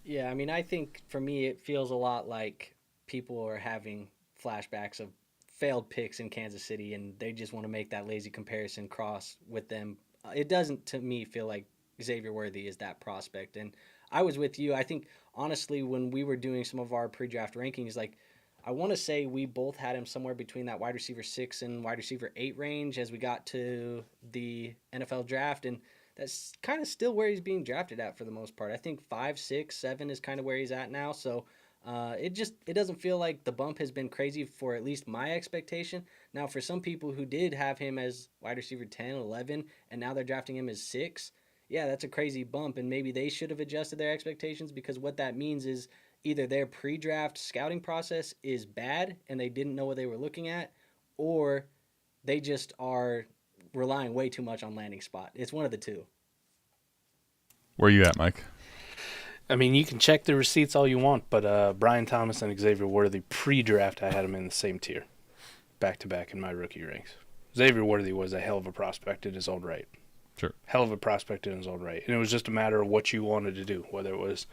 Yeah, I mean, I think for me it feels a lot like people are having flashbacks of failed picks in Kansas City, and they just want to make that lazy comparison cross with them. It doesn't, to me, feel like Xavier Worthy is that prospect. And I was with you. I think, honestly, when we were doing some of our pre-draft rankings, like, I want to say we both had him somewhere between that wide receiver 6 and wide receiver 8 range as we got to the NFL draft, and that's kind of still where he's being drafted at for the most part. I think 5, 6, 7 is kind of where he's at now, so it doesn't feel like the bump has been crazy for at least my expectation. Now, for some people who did have him as wide receiver 10, 11, and now they're drafting him as 6, yeah, that's a crazy bump, and maybe they should have adjusted their expectations, because what that means is either their pre-draft scouting process is bad and they didn't know what they were looking at, or they just are relying way too much on landing spot. It's one of the two. Where are you at, Mike? I mean, you can check the receipts all you want, but Brian Thomas and Xavier Worthy pre-draft, I had them in the same tier, back-to-back in my rookie ranks. Xavier Worthy was a hell of a prospect in his own right. Sure. Hell of a prospect in his own right. And it was just a matter of what you wanted to do, whether it was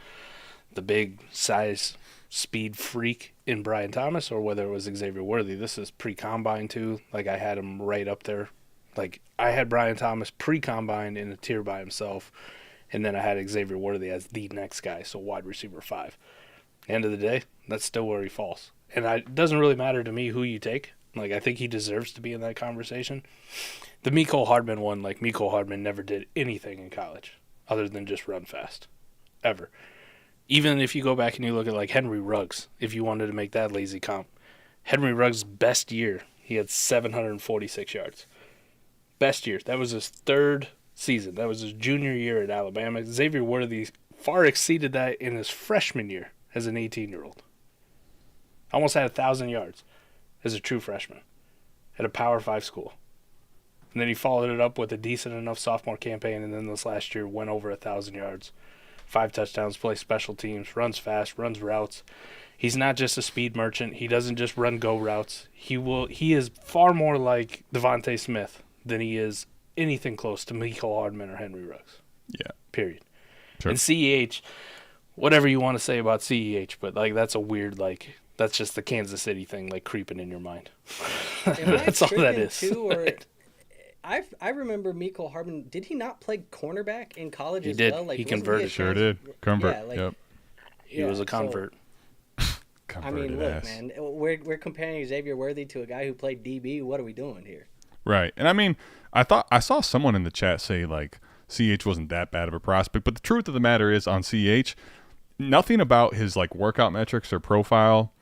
the big size speed freak in Brian Thomas or whether it was Xavier Worthy. This is pre-combine too. Like, I had him right up there. Like, I had Brian Thomas pre-combine in a tier by himself, and then I had Xavier Worthy as the next guy, so wide receiver 5. End of the day, that's still where he falls. And it doesn't really matter to me who you take. Like, I think he deserves to be in that conversation. The Mecole Hardman one, like, Mecole Hardman never did anything in college other than just run fast, ever. Even if you go back and you look at, like, Henry Ruggs, if you wanted to make that lazy comp, Henry Ruggs' best year, he had 746 yards. Best year. That was his 3rd season. That was his junior year at Alabama. Xavier Worthy far exceeded that in his freshman year as an 18-year-old. Almost had 1,000 yards as a true freshman at a Power 5 school. And then he followed it up with a decent enough sophomore campaign, and then this last year went over 1,000 yards. 5 touchdowns, plays special teams, runs fast, runs routes. He's not just a speed merchant. He doesn't just run go routes. He is far more like Devontae Smith than he is anything close to Mecole Hardman or Henry Ruggs. Yeah. Period. Sure. And CEH, whatever you want to say about CEH, but, like, that's a weird, like, that's just the Kansas City thing, like, creeping in your mind. That's all that is. Too, or I remember Mecole Hardman. Did he not play cornerback in college He as did. well? Like, He wasn't converted. a Sure trans- did. Convert. Yeah, like, Yep. He was a convert. I mean, Converted look, ass. man, we're comparing Xavier Worthy to a guy who played DB. What are we doing here? Right. And I mean, I saw someone in the chat say like CH wasn't that bad of a prospect, but the truth of the matter is on CH, nothing about his like workout metrics or profile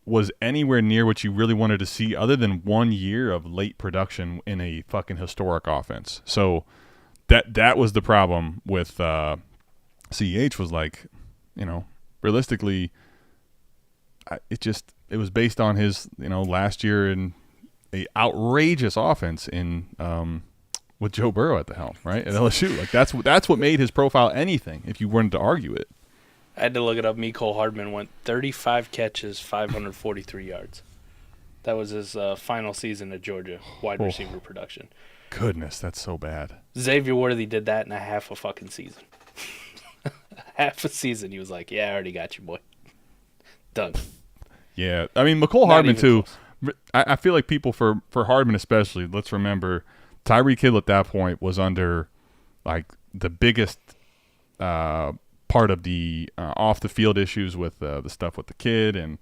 was anywhere near what you really wanted to see other than 1 year of late production in a fucking historic offense. So that was the problem with CH was like, you know, realistically, it was based on his, you know, last year in a outrageous offense in with Joe Burrow at the helm, right, at LSU. Like that's what made his profile anything. If you wanted to argue it, I had to look it up. Mecole Hardman went 35 catches, 543 yards. That was his final season at Georgia, wide receiver production. Goodness, that's so bad. Xavier Worthy did that in a half a fucking season. Half a season, he was like, "Yeah, I already got you, boy." Done. Yeah, I mean McCole Hardman too. I feel like people for Hardman especially. Let's remember, Tyreek Hill at that point was under like the biggest part of the off the field issues with the stuff with the kid, and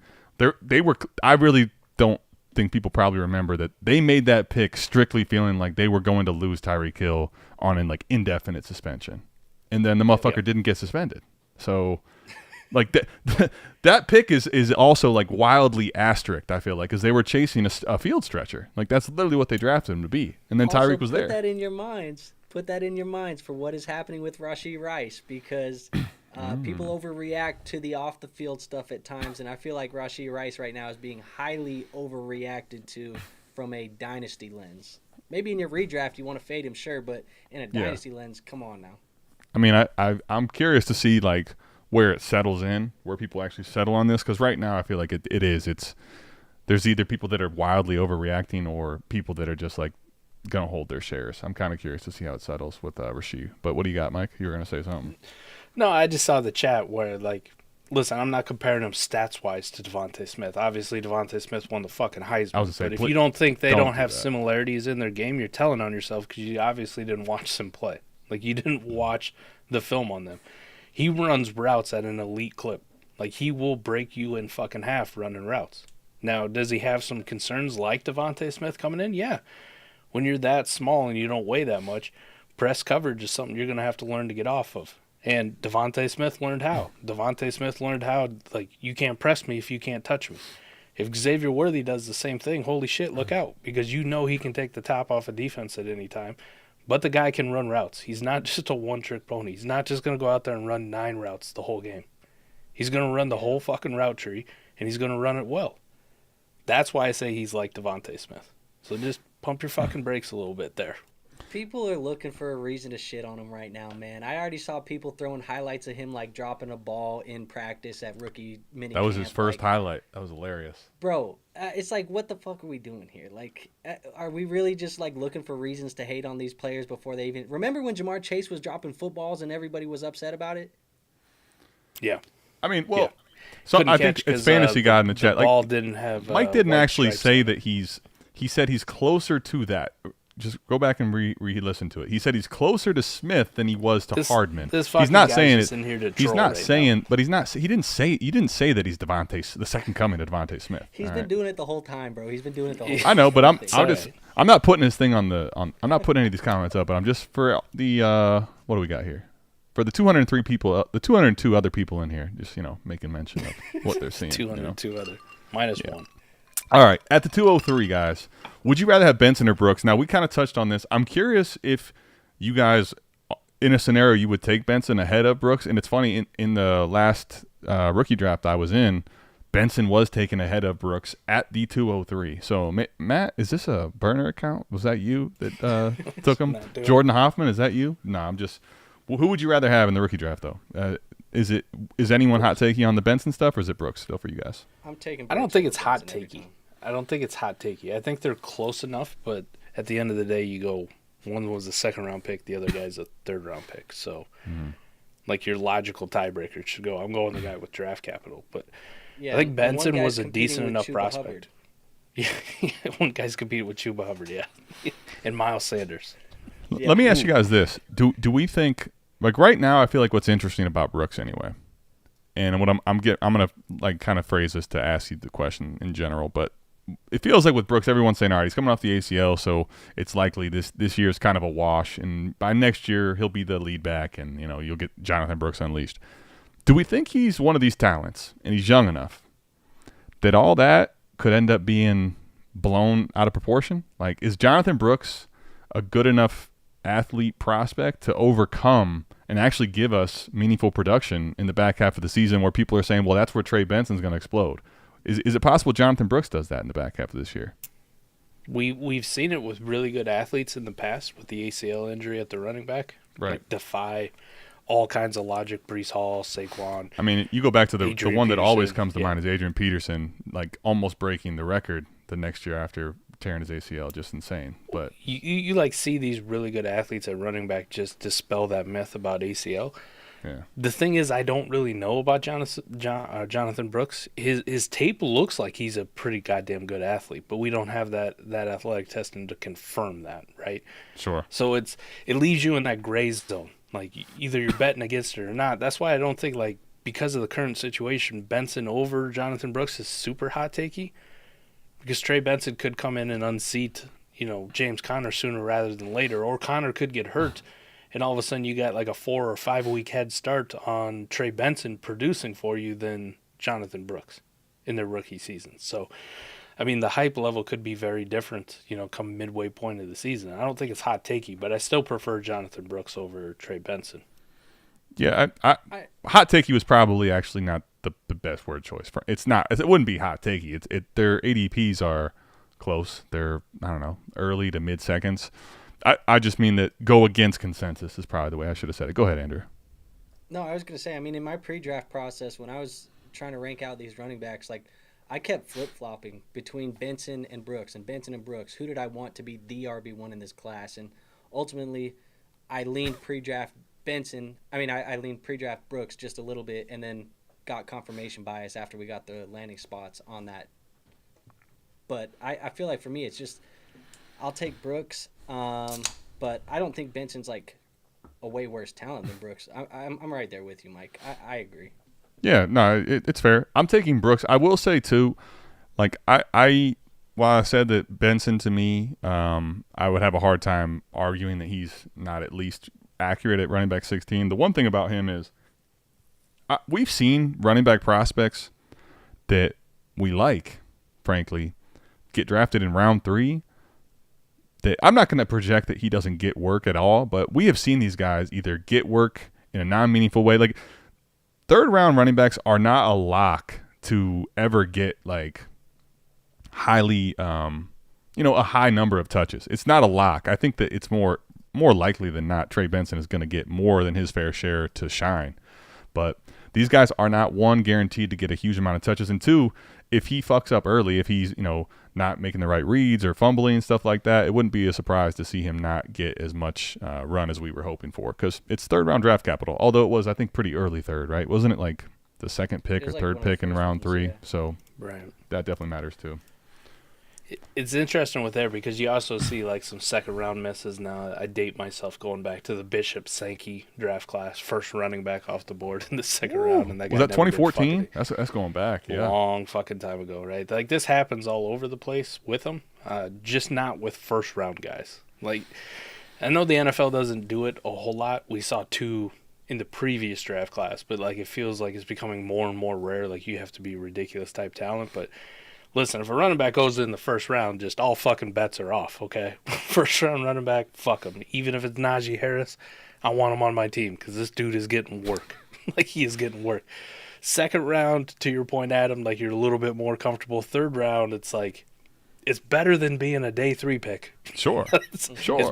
they were. I really don't think people probably remember that they made that pick strictly feeling like they were going to lose Tyreek Hill on an like indefinite suspension, and then the motherfucker didn't get suspended. So. Like that pick is also like wildly asterisked. I feel like because they were chasing a field stretcher. Like that's literally what they drafted him to be. And then Tyreek was there. Put that in your minds. Put that in your minds for what is happening with Rashee Rice because people overreact to the off the field stuff at times, and I feel like Rashee Rice right now is being highly overreacted to from a dynasty lens. Maybe in your redraft you want to fade him, sure, but in a dynasty lens, come on now. I mean, I'm curious to see like. Where it settles in, where people actually settle on this, because right now I feel like there's either people that are wildly overreacting or people that are just like gonna hold their shares. I'm kind of curious to see how it settles with Rashee. But what do you got, Mike? You were gonna say something. No, I just saw the chat where like, listen, I'm not comparing him stats wise to Devontae Smith. Obviously, Devontae Smith won the fucking Heisman. But if you don't think they don't have similarities in their game, you're telling on yourself because you obviously didn't watch them play. Like you didn't watch the film on them. He runs routes at an elite clip. Like, he will break you in fucking half running routes. Now, does he have some concerns like Devontae Smith coming in? Yeah. When you're that small and you don't weigh that much, press coverage is something you're going to have to learn to get off of. And Devontae Smith learned how. Devontae Smith learned how, like, you can't press me if you can't touch me. If Xavier Worthy does the same thing, holy shit, look out. Because you know he can take the top off of defense at any time. But the guy can run routes. He's not just a one-trick pony. He's not just going to go out there and run 9 routes the whole game. He's going to run the whole fucking route tree, and he's going to run it well. That's why I say he's like Devontae Smith. So just pump your fucking brakes a little bit there. People are looking for a reason to shit on him right now, man. I already saw people throwing highlights of him like dropping a ball in practice at rookie minicamp. That was his first highlight. That was hilarious. Bro, it's like, what the fuck are we doing here? Like, are we really just like looking for reasons to hate on these players before they even... Remember when Jamar Chase was dropping footballs and everybody was upset about it? Yeah. I mean, well, so I think it's Fantasy God in the chat. The ball didn't have... Mike didn't actually say that he said he's closer to that. Just go back and re-listen to it. He said he's closer to Smith than he was to Hardman. He's not saying it. He's not saying, but he's not. He didn't say. You didn't say that he's the second coming to Devontae Smith. He's been doing it the whole time, bro. He's been doing it the whole time. I know, but I'm not putting his thing on the. I'm not putting any of these comments up, but I'm just for the. What do we got here? For the 203 people, the 202 other people in here, just making mention of what they're seeing. 202 other minus one. All right, at the 203, guys, would you rather have Benson or Brooks? Now, we kind of touched on this. I'm curious if you guys, in a scenario, you would take Benson ahead of Brooks. And it's funny, in the last rookie draft I was in, Benson was taken ahead of Brooks at the 203. So, Matt, is this a burner account? Was that you that took him? Jordan Hoffman, is that you? No, I'm just – who would you rather have in the rookie draft, though? Is anyone hot takey on the Benson stuff, or is it Brooks still for you guys? I'm taking. I don't think it's hot takey. I think they're close enough, but at the end of the day, you go. One was a second round pick, the other guy's a third round pick. So, like your logical tiebreaker should go. I'm going the guy with draft capital, but I think Benson was a decent enough prospect. Yeah, one guy's competing with Chuba Hubbard, and Miles Sanders. Let me ask you guys this: Do we think? Like right now, I feel like what's interesting about Brooks anyway, and what I'm gonna like kind of phrase this to ask you the question in general, but it feels like with Brooks, everyone's saying, all right, he's coming off the ACL, so it's likely this year is kind of a wash, and by next year he'll be the lead back, and you'll get Jonathon Brooks unleashed. Do we think he's one of these talents, and he's young enough that all that could end up being blown out of proportion? Like, is Jonathon Brooks a good enough athlete prospect to overcome and actually give us meaningful production in the back half of the season where people are saying, well, that's where Trey Benson's going to explode? Is it possible Jonathon Brooks does that in the back half of this year? We've seen it with really good athletes in the past with the ACL injury at the running back. Right. Like, defy all kinds of logic. Breece Hall, Saquon. I mean, you go back to the one that always comes to yeah. mind is Adrian Peterson, like almost breaking the record the next year after tearing his ACL. Just insane. But you like see these really good athletes at running back just dispel that myth about ACL. yeah, The thing is, I don't really know about Jonathon Brooks. His tape looks like he's a pretty goddamn good athlete, but we don't have that athletic testing to confirm that, right? sure. So it leaves you in that gray zone. Like, either you're betting against it or not. That's why I don't think, like, because of the current situation, Benson over Jonathon Brooks is super hot takey. Because Trey Benson could come in and unseat, James Conner sooner rather than later, or Conner could get hurt. And all of a sudden you got like a 4 or 5 week head start on Trey Benson producing for you than Jonathon Brooks in their rookie season. So, I mean, the hype level could be very different, come midway point of the season. I don't think it's hot takey, but I still prefer Jonathon Brooks over Trey Benson. Yeah, I hot takey was probably actually not the best word choice. It's not. It wouldn't be hot takey. Their ADPs are close. They're, I don't know, early to mid seconds. I just mean that go against consensus is probably the way I should have said it. Go ahead, Andrew. No, I was going to say, I mean, in my pre-draft process, when I was trying to rank out these running backs, like, I kept flip-flopping between Benson and Brooks, and Benson and Brooks. Who did I want to be the RB1 in this class? And ultimately, I leaned pre-draft Benson. I mean, I leaned pre-draft Brooks just a little bit, and then got confirmation bias after we got the landing spots on that. But I feel like for me, it's just I'll take Brooks, but I don't think Benson's like a way worse talent than Brooks. I'm right there with you, Mike. I agree. Yeah, no, it's fair. I'm taking Brooks. I will say too, like while I said that Benson to me, I would have a hard time arguing that he's not at least accurate at running back 16. The one thing about him is we've seen running back prospects that we like, frankly, get drafted in round 3. That I'm not going to project that he doesn't get work at all, but we have seen these guys either get work in a non-meaningful way. Like, third-round running backs are not a lock to ever get, like, highly, a high number of touches. It's not a lock. I think that it's more likely than not Trey Benson is going to get more than his fair share to shine. But these guys are not, one, guaranteed to get a huge amount of touches, and two, if he fucks up early, if he's, not making the right reads or fumbling and stuff like that, it wouldn't be a surprise to see him not get as much run as we were hoping for, because it's third-round draft capital, although it was, I think, pretty early third, right? Wasn't it like the second pick or like third pick in round 3? Yeah. So Right. that definitely matters too. It's interesting with there because you also see like some second-round misses now. I date myself going back to the Bishop Sankey draft class, first running back off the board in the second round. And Was that 2014? That's going back, yeah. Long fucking time ago, right? Like, this happens all over the place with them, just not with first-round guys. Like, I know the NFL doesn't do it a whole lot. We saw 2 in the previous draft class, but like it feels like it's becoming more and more rare. Like, you have to be ridiculous type talent, but listen, if a running back goes in the first round, just all fucking bets are off, okay? First round running back, fuck him. Even if it's Najee Harris, I want him on my team because this dude is getting work. Like, he is getting work. Second round, to your point, Adam, like, you're a little bit more comfortable. Third round, it's like, it's better than being a day 3 pick. Sure. It's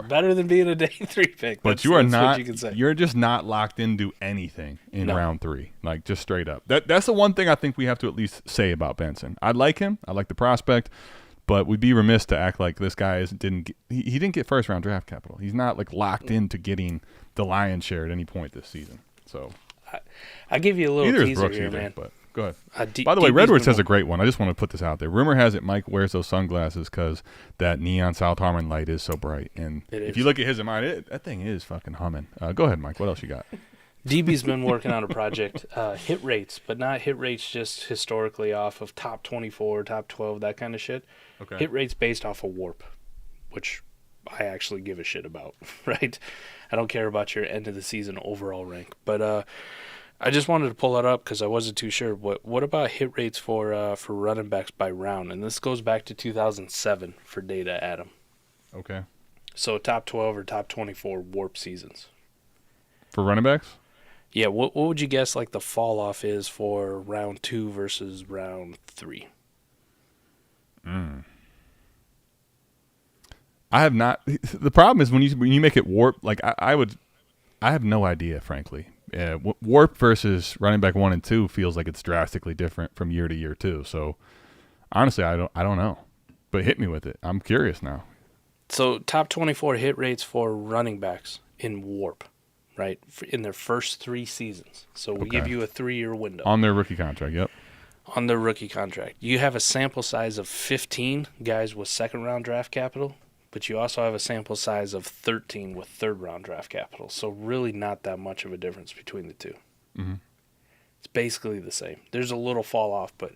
better than being a day 3 pick. But That's you are what not. you can say. You're just not locked into anything in No. round 3. Like, just straight up. That's the one thing I think we have to at least say about Benson. I like him. I like the prospect, but we'd be remiss to act like this guy didn't get first round draft capital. He's not like locked into getting the lion's share at any point this season. So I'll give you a little neither is teaser Brooks here, either. man. But go ahead. By By the way, Redwoods has a great one. I just want to put this out there. Rumor has it Mike wears those sunglasses because that neon South Harmon light is so bright. And It if is. you look at his and mine, that thing is fucking humming. Go ahead, Mike. What else you got? DB's been working on a project, hit rates, but not hit rates just historically off of top 24, top 12, that kind of shit. Okay. Hit rates based off of warp, which I actually give a shit about, right? I don't care about your end of the season overall rank. But I just wanted to pull that up because I wasn't too sure. What about hit rates for running backs by round? And this goes back to 2007 for data, Adam. Okay. So top 12 or top 24 warp seasons. For running backs? Yeah, what would you guess like the fall off is for round 2 versus round 3? I have not. The problem is when you make it warp, like I have no idea, frankly. Warp versus running back 1 and 2 feels like it's drastically different from year to year too. So honestly, I don't know. But hit me with it. I'm curious now. So top 24 hit rates for running backs in warp, right? In their first 3 seasons. So we give you a 3-year window. On their rookie contract, yep. On their rookie contract. You have a sample size of 15 guys with second-round draft capital, but you also have a sample size of 13 with third-round draft capital. So really not that much of a difference between the two. Mm-hmm. It's basically the same. There's a little fall off, but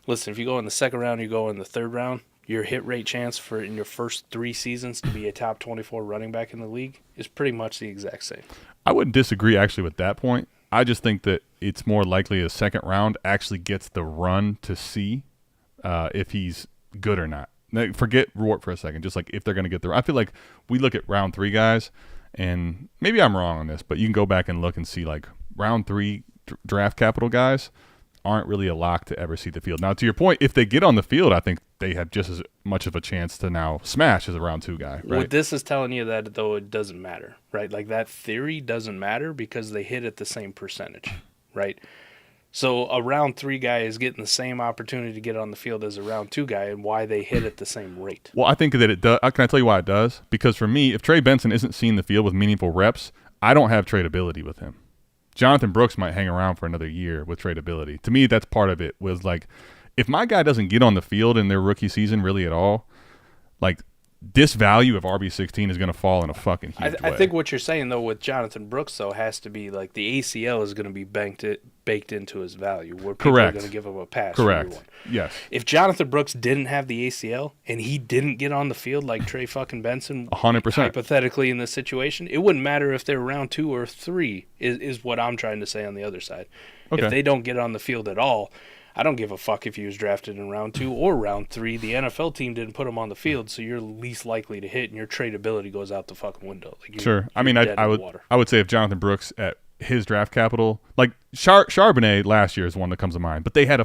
listen, if you go in the second round, you go in the third round, your hit rate chance for in your first 3 seasons to be a top 24 running back in the league is pretty much the exact same. I wouldn't disagree actually with that point. I just think that it's more likely a second round actually gets the run to see if he's good or not. Now, forget warp for a second. Just like if they're going to get the, I feel like we look at round 3 guys, and maybe I'm wrong on this, but you can go back and look and see like round 3 draft capital guys aren't really a lock to ever see the field. Now, to your point, if they get on the field, I think they have just as much of a chance to now smash as a round 2 guy. Right? What this is telling you that, though, it doesn't matter, right? Like that theory doesn't matter because they hit at the same percentage, right? So a round 3 guy is getting the same opportunity to get on the field as a round 2 guy, and why they hit at the same rate. Well, I think that it does. Can I tell you why it does? Because for me, if Trey Benson isn't seeing the field with meaningful reps, I don't have tradability with him. Jonathon Brooks might hang around for another year with tradability. To me, that's part of it. Was like, if my guy doesn't get on the field in their rookie season really at all, like this value of RB16 is going to fall in a fucking huge way. I think what you're saying, though, with Jonathon Brooks, though, has to be like the ACL is going to be baked into his value, where people are going to give him a pass. Correct. Yes. If Jonathon Brooks didn't have the ACL and he didn't get on the field like Trey fucking Benson, 100%. hypothetically in this situation, it wouldn't matter if they're round 2 or 3, is what I'm trying to say on the other side. Okay. If they don't get on the field at all, I don't give a fuck if he was drafted in round 2 or round 3. The NFL team didn't put him on the field, so you're least likely to hit, and your tradability goes out the fucking window. Like sure. I mean, I would say if Jonathon Brooks at his draft capital, like Charbonnet last year is one that comes to mind, but they had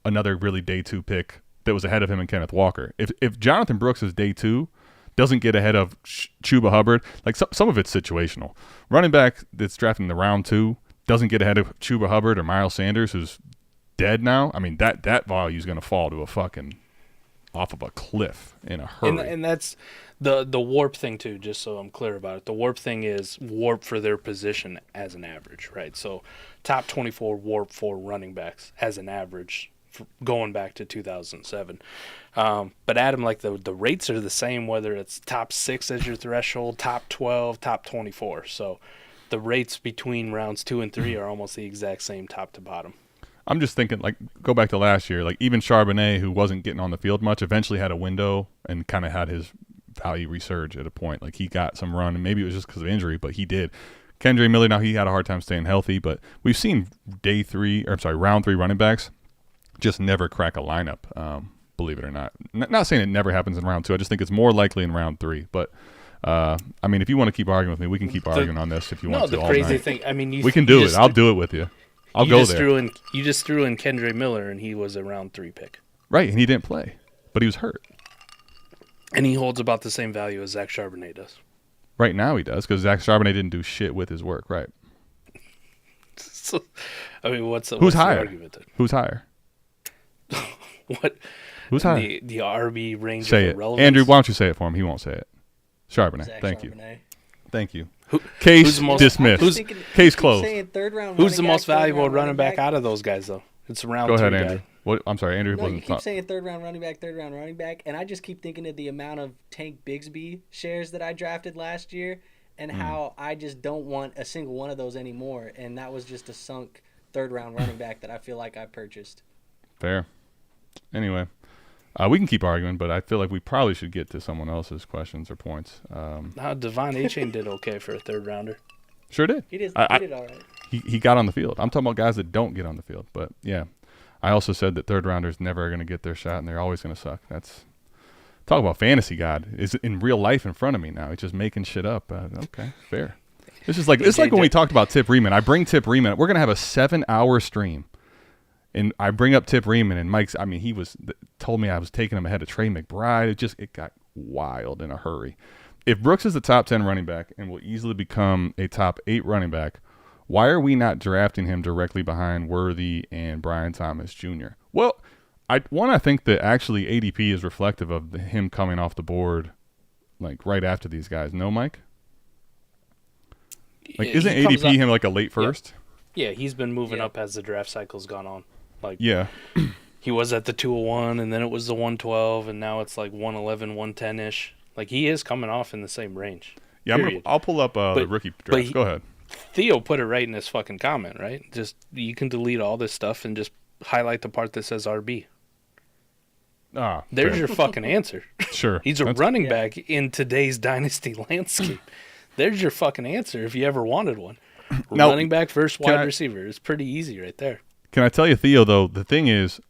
another really day 2 pick that was ahead of him and Kenneth Walker. If Jonathon Brooks is day 2, doesn't get ahead of Chuba Hubbard, like some of it's situational. Running back that's drafted in the round 2 doesn't get ahead of Chuba Hubbard or Miles Sanders, who's dead now. I mean, that value is going to fall to a fucking off of a cliff in a hurry. And that's the warp thing too, just so I'm clear about it. The warp thing is warp for their position as an average, right? So top 24 warp for running backs as an average going back to 2007. But Adam, like the rates are the same whether it's top 6 as your threshold, top 12, top 24. So the rates between rounds 2 and 3 are almost the exact same top to bottom. I'm just thinking, like, go back to last year. Like, even Charbonnet, who wasn't getting on the field much, eventually had a window and kind of had his value resurge at a point. Like, he got some run, and maybe it was just because of injury, but he did. Kendra Miller, now he had a hard time staying healthy, but we've seen round 3 running backs just never crack a lineup, believe it or not. Not saying it never happens in round 2. I just think it's more likely in round 3. But, I mean, if you want to keep arguing with me, we can keep arguing on this if you want to. No, the crazy thing, I mean, we can do it. I'll do it with you. I'll go there. You just threw in Kendra Miller, and he was a round 3 pick. Right, and he didn't play, but he was hurt. And he holds about the same value as Zach Charbonnet does. Right now he does, because Zach Charbonnet didn't do shit with his work, right? So, I mean, what's higher? the argument then? Who's higher? What? Who's higher? The RB range say of it. relevance? Andrew, why don't you say it for him? He won't say it. Charbonnet. Zach Thank Charbonnet. you. Thank you. Who's the most, dismissed. Case closed. Who's the most valuable running back out of those guys, though? It's a round 2 Go ahead, guy. Andrew. What? I'm sorry, Andrew. No, you wasn't keep saying third round running back, and I just keep thinking of the amount of Tank Bigsby shares that I drafted last year, and how I just don't want a single one of those anymore. And that was just a sunk third-round running back that I feel like I purchased. Fair. Anyway, we can keep arguing, but I feel like we probably should get to someone else's questions or points. Devon A-Chain did okay for a third rounder. Sure did. He did all right. He got on the field. I'm talking about guys that don't get on the field. But, yeah, I also said that third rounders never going to get their shot, and they're always going to suck. Talk about fantasy god. Is in real life in front of me now. He's just making shit up. Okay, fair. It's like when we talked about Tip Reeman. I bring Tip Reeman. We're going to have a 7-hour stream. And I bring up Tip Reeman, and Mike's. I mean, told me I was taking him ahead of Trey McBride. It got wild in a hurry. If Brooks is the top 10 running back and will easily become a top 8 running back, why are we not drafting him directly behind Worthy and Brian Thomas Jr.? Well, I think that actually ADP is reflective of him coming off the board, like right after these guys. No, Mike. Like, isn't ADP him like a late first? Yeah, he's been moving up as the draft cycle's gone on. Like, yeah, he was at the 201, and then it was the 112, and now it's like 111, 110-ish. Like, he is coming off in the same range. Yeah, I'll pull up the rookie draft. Go ahead. Theo put it right in his fucking comment, right? Just, you can delete all this stuff and just highlight the part that says RB. There's your fucking answer. Sure. He's a running back in today's dynasty landscape. There's your fucking answer if you ever wanted one. Now, running back versus wide receiver. It's pretty easy right there. Can I tell you, Theo, though, the thing is,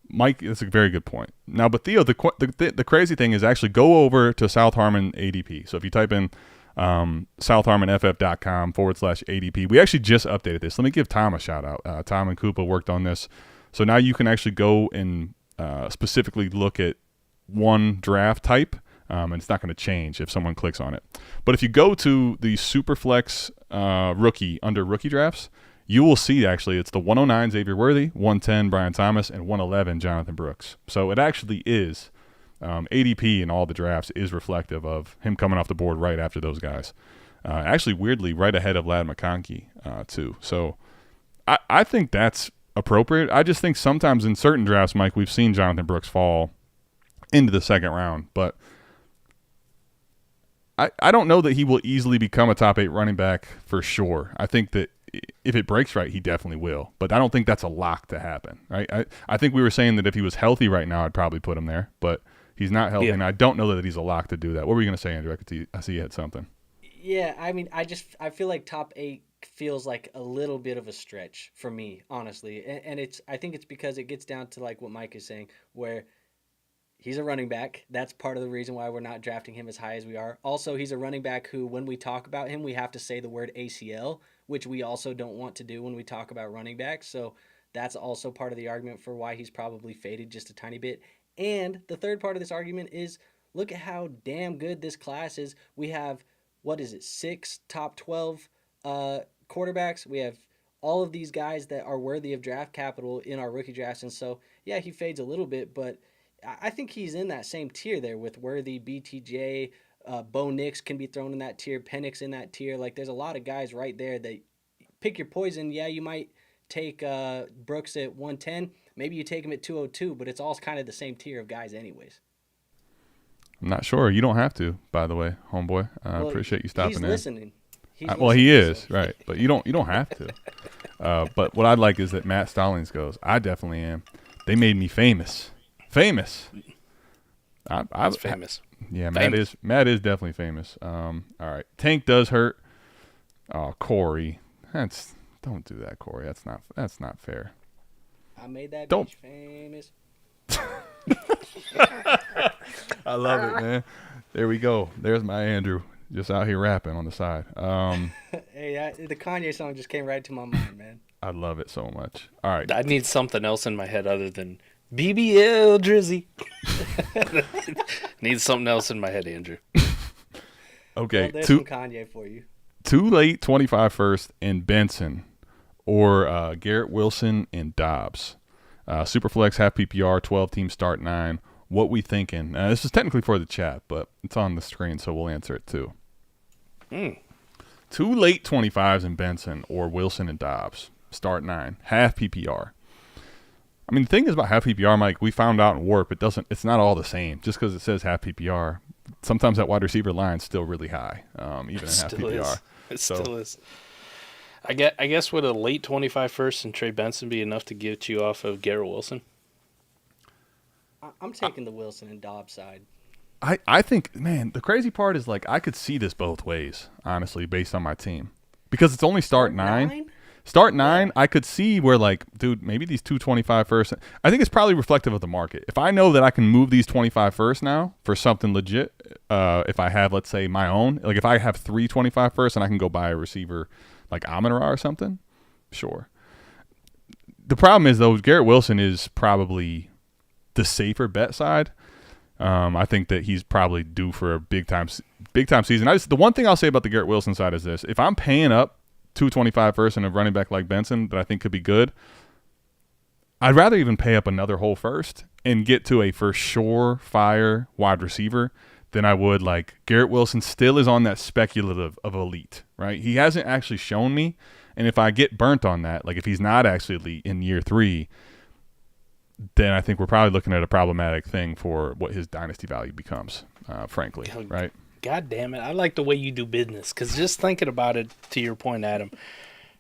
Mike, that's a very good point. Now, but Theo, the crazy thing is actually go over to South Harmon ADP. So if you type in southharmonff.com/ADP, we actually just updated this. Let me give Tom a shout out. Tom and Koopa worked on this. So now you can actually go and specifically look at one draft type, and it's not going to change if someone clicks on it. But if you go to the Superflex rookie under rookie drafts, you will see actually it's the 109 Xavier Worthy, 110 Brian Thomas, and 111 Jonathon Brooks. So it actually is ADP in all the drafts is reflective of him coming off the board right after those guys. Actually, weirdly, right ahead of Ladd McConkey too. So I think that's appropriate. I just think sometimes in certain drafts, Mike, we've seen Jonathon Brooks fall into the second round, but I don't know that he will easily become a top 8 running back for sure. I think that if it breaks right, he definitely will. But I don't think that's a lock to happen. Right? I think we were saying that if he was healthy right now, I'd probably put him there. But he's not healthy, and I don't know that he's a lock to do that. What were you going to say, Andrew? I see you had something. Yeah, I mean, I feel like top 8 feels like a little bit of a stretch for me, honestly. And I think it's because it gets down to like what Mike is saying, where he's a running back. That's part of the reason why we're not drafting him as high as we are. Also, he's a running back who, when we talk about him, we have to say the word ACL, which we also don't want to do when we talk about running backs. So that's also part of the argument for why he's probably faded just a tiny bit. And the third part of this argument is, look at how damn good this class is. We have, 6 top 12 quarterbacks. We have all of these guys that are worthy of draft capital in our rookie drafts. And so, yeah, he fades a little bit, but I think he's in that same tier there with Worthy, BTJ, Bo Nix can be thrown in that tier, Penix in that tier. Like, there's a lot of guys right there that pick your poison. Yeah, you might take Brooks at 110. Maybe you take him at 202, but it's all kind of the same tier of guys anyways. I'm not sure. You don't have to, by the way, homeboy. I appreciate you stopping in. He's listening. Well, he is, right. But you don't have to. But what I'd like is that Matt Stallings goes, I definitely am. They made me famous. Famous. I was famous. Yeah, famous. Matt is definitely famous. All right. Tank does hurt. Oh, Corey. Don't do that, Corey. That's not fair. I made that bitch famous. I love it, man. There we go. There's my Andrew, just out here rapping on the side. Hey, the Kanye song just came right to my mind, man. I love it so much. All right. I need something else in my head other than BBL Drizzy. Need something else in my head, Andrew. Okay. Well, there's some Kanye for you. Too late, 25 first, and Benson, or Garrett Wilson and Dobbs. Superflex, half PPR, 12-team start 9. What we thinking? This is technically for the chat, but it's on the screen, so we'll answer it too. Too late 25s and Benson, or Wilson and Dobbs. Start 9. Half PPR. I mean, the thing is about half PPR, Mike, we found out in Warp, it's not all the same. Just because it says half PPR, sometimes that wide receiver line's still really high, even in half PPR. It still is. I guess would a late 25 first and Trey Benson be enough to get you off of Garrett Wilson? I'm taking the Wilson and Dobbs side. I think, man, the crazy part is, like, I could see this both ways, honestly, based on my team. Because it's only start 9. Start 9, I could see where, like, dude, maybe these 225 first. I think it's probably reflective of the market. If I know that I can move these 25 first now for something legit, if I have, let's say, my own, like if I have 3 25 first and I can go buy a receiver like Amon-Ra or something, sure. The problem is, though, Garrett Wilson is probably the safer bet side. I think that he's probably due for a big time season. The one thing I'll say about the Garrett Wilson side is this: if I'm paying up 225 first and a running back like Benson that I think could be good, I'd rather even pay up another whole first and get to a for sure fire wide receiver than I would, like, Garrett Wilson still is on that speculative of elite, right? He hasn't actually shown me, and if I get burnt on that, like if he's not actually elite in year 3, then I think we're probably looking at a problematic thing for what his dynasty value becomes, frankly, right? God damn it. I like the way you do business, because just thinking about it, to your point, Adam,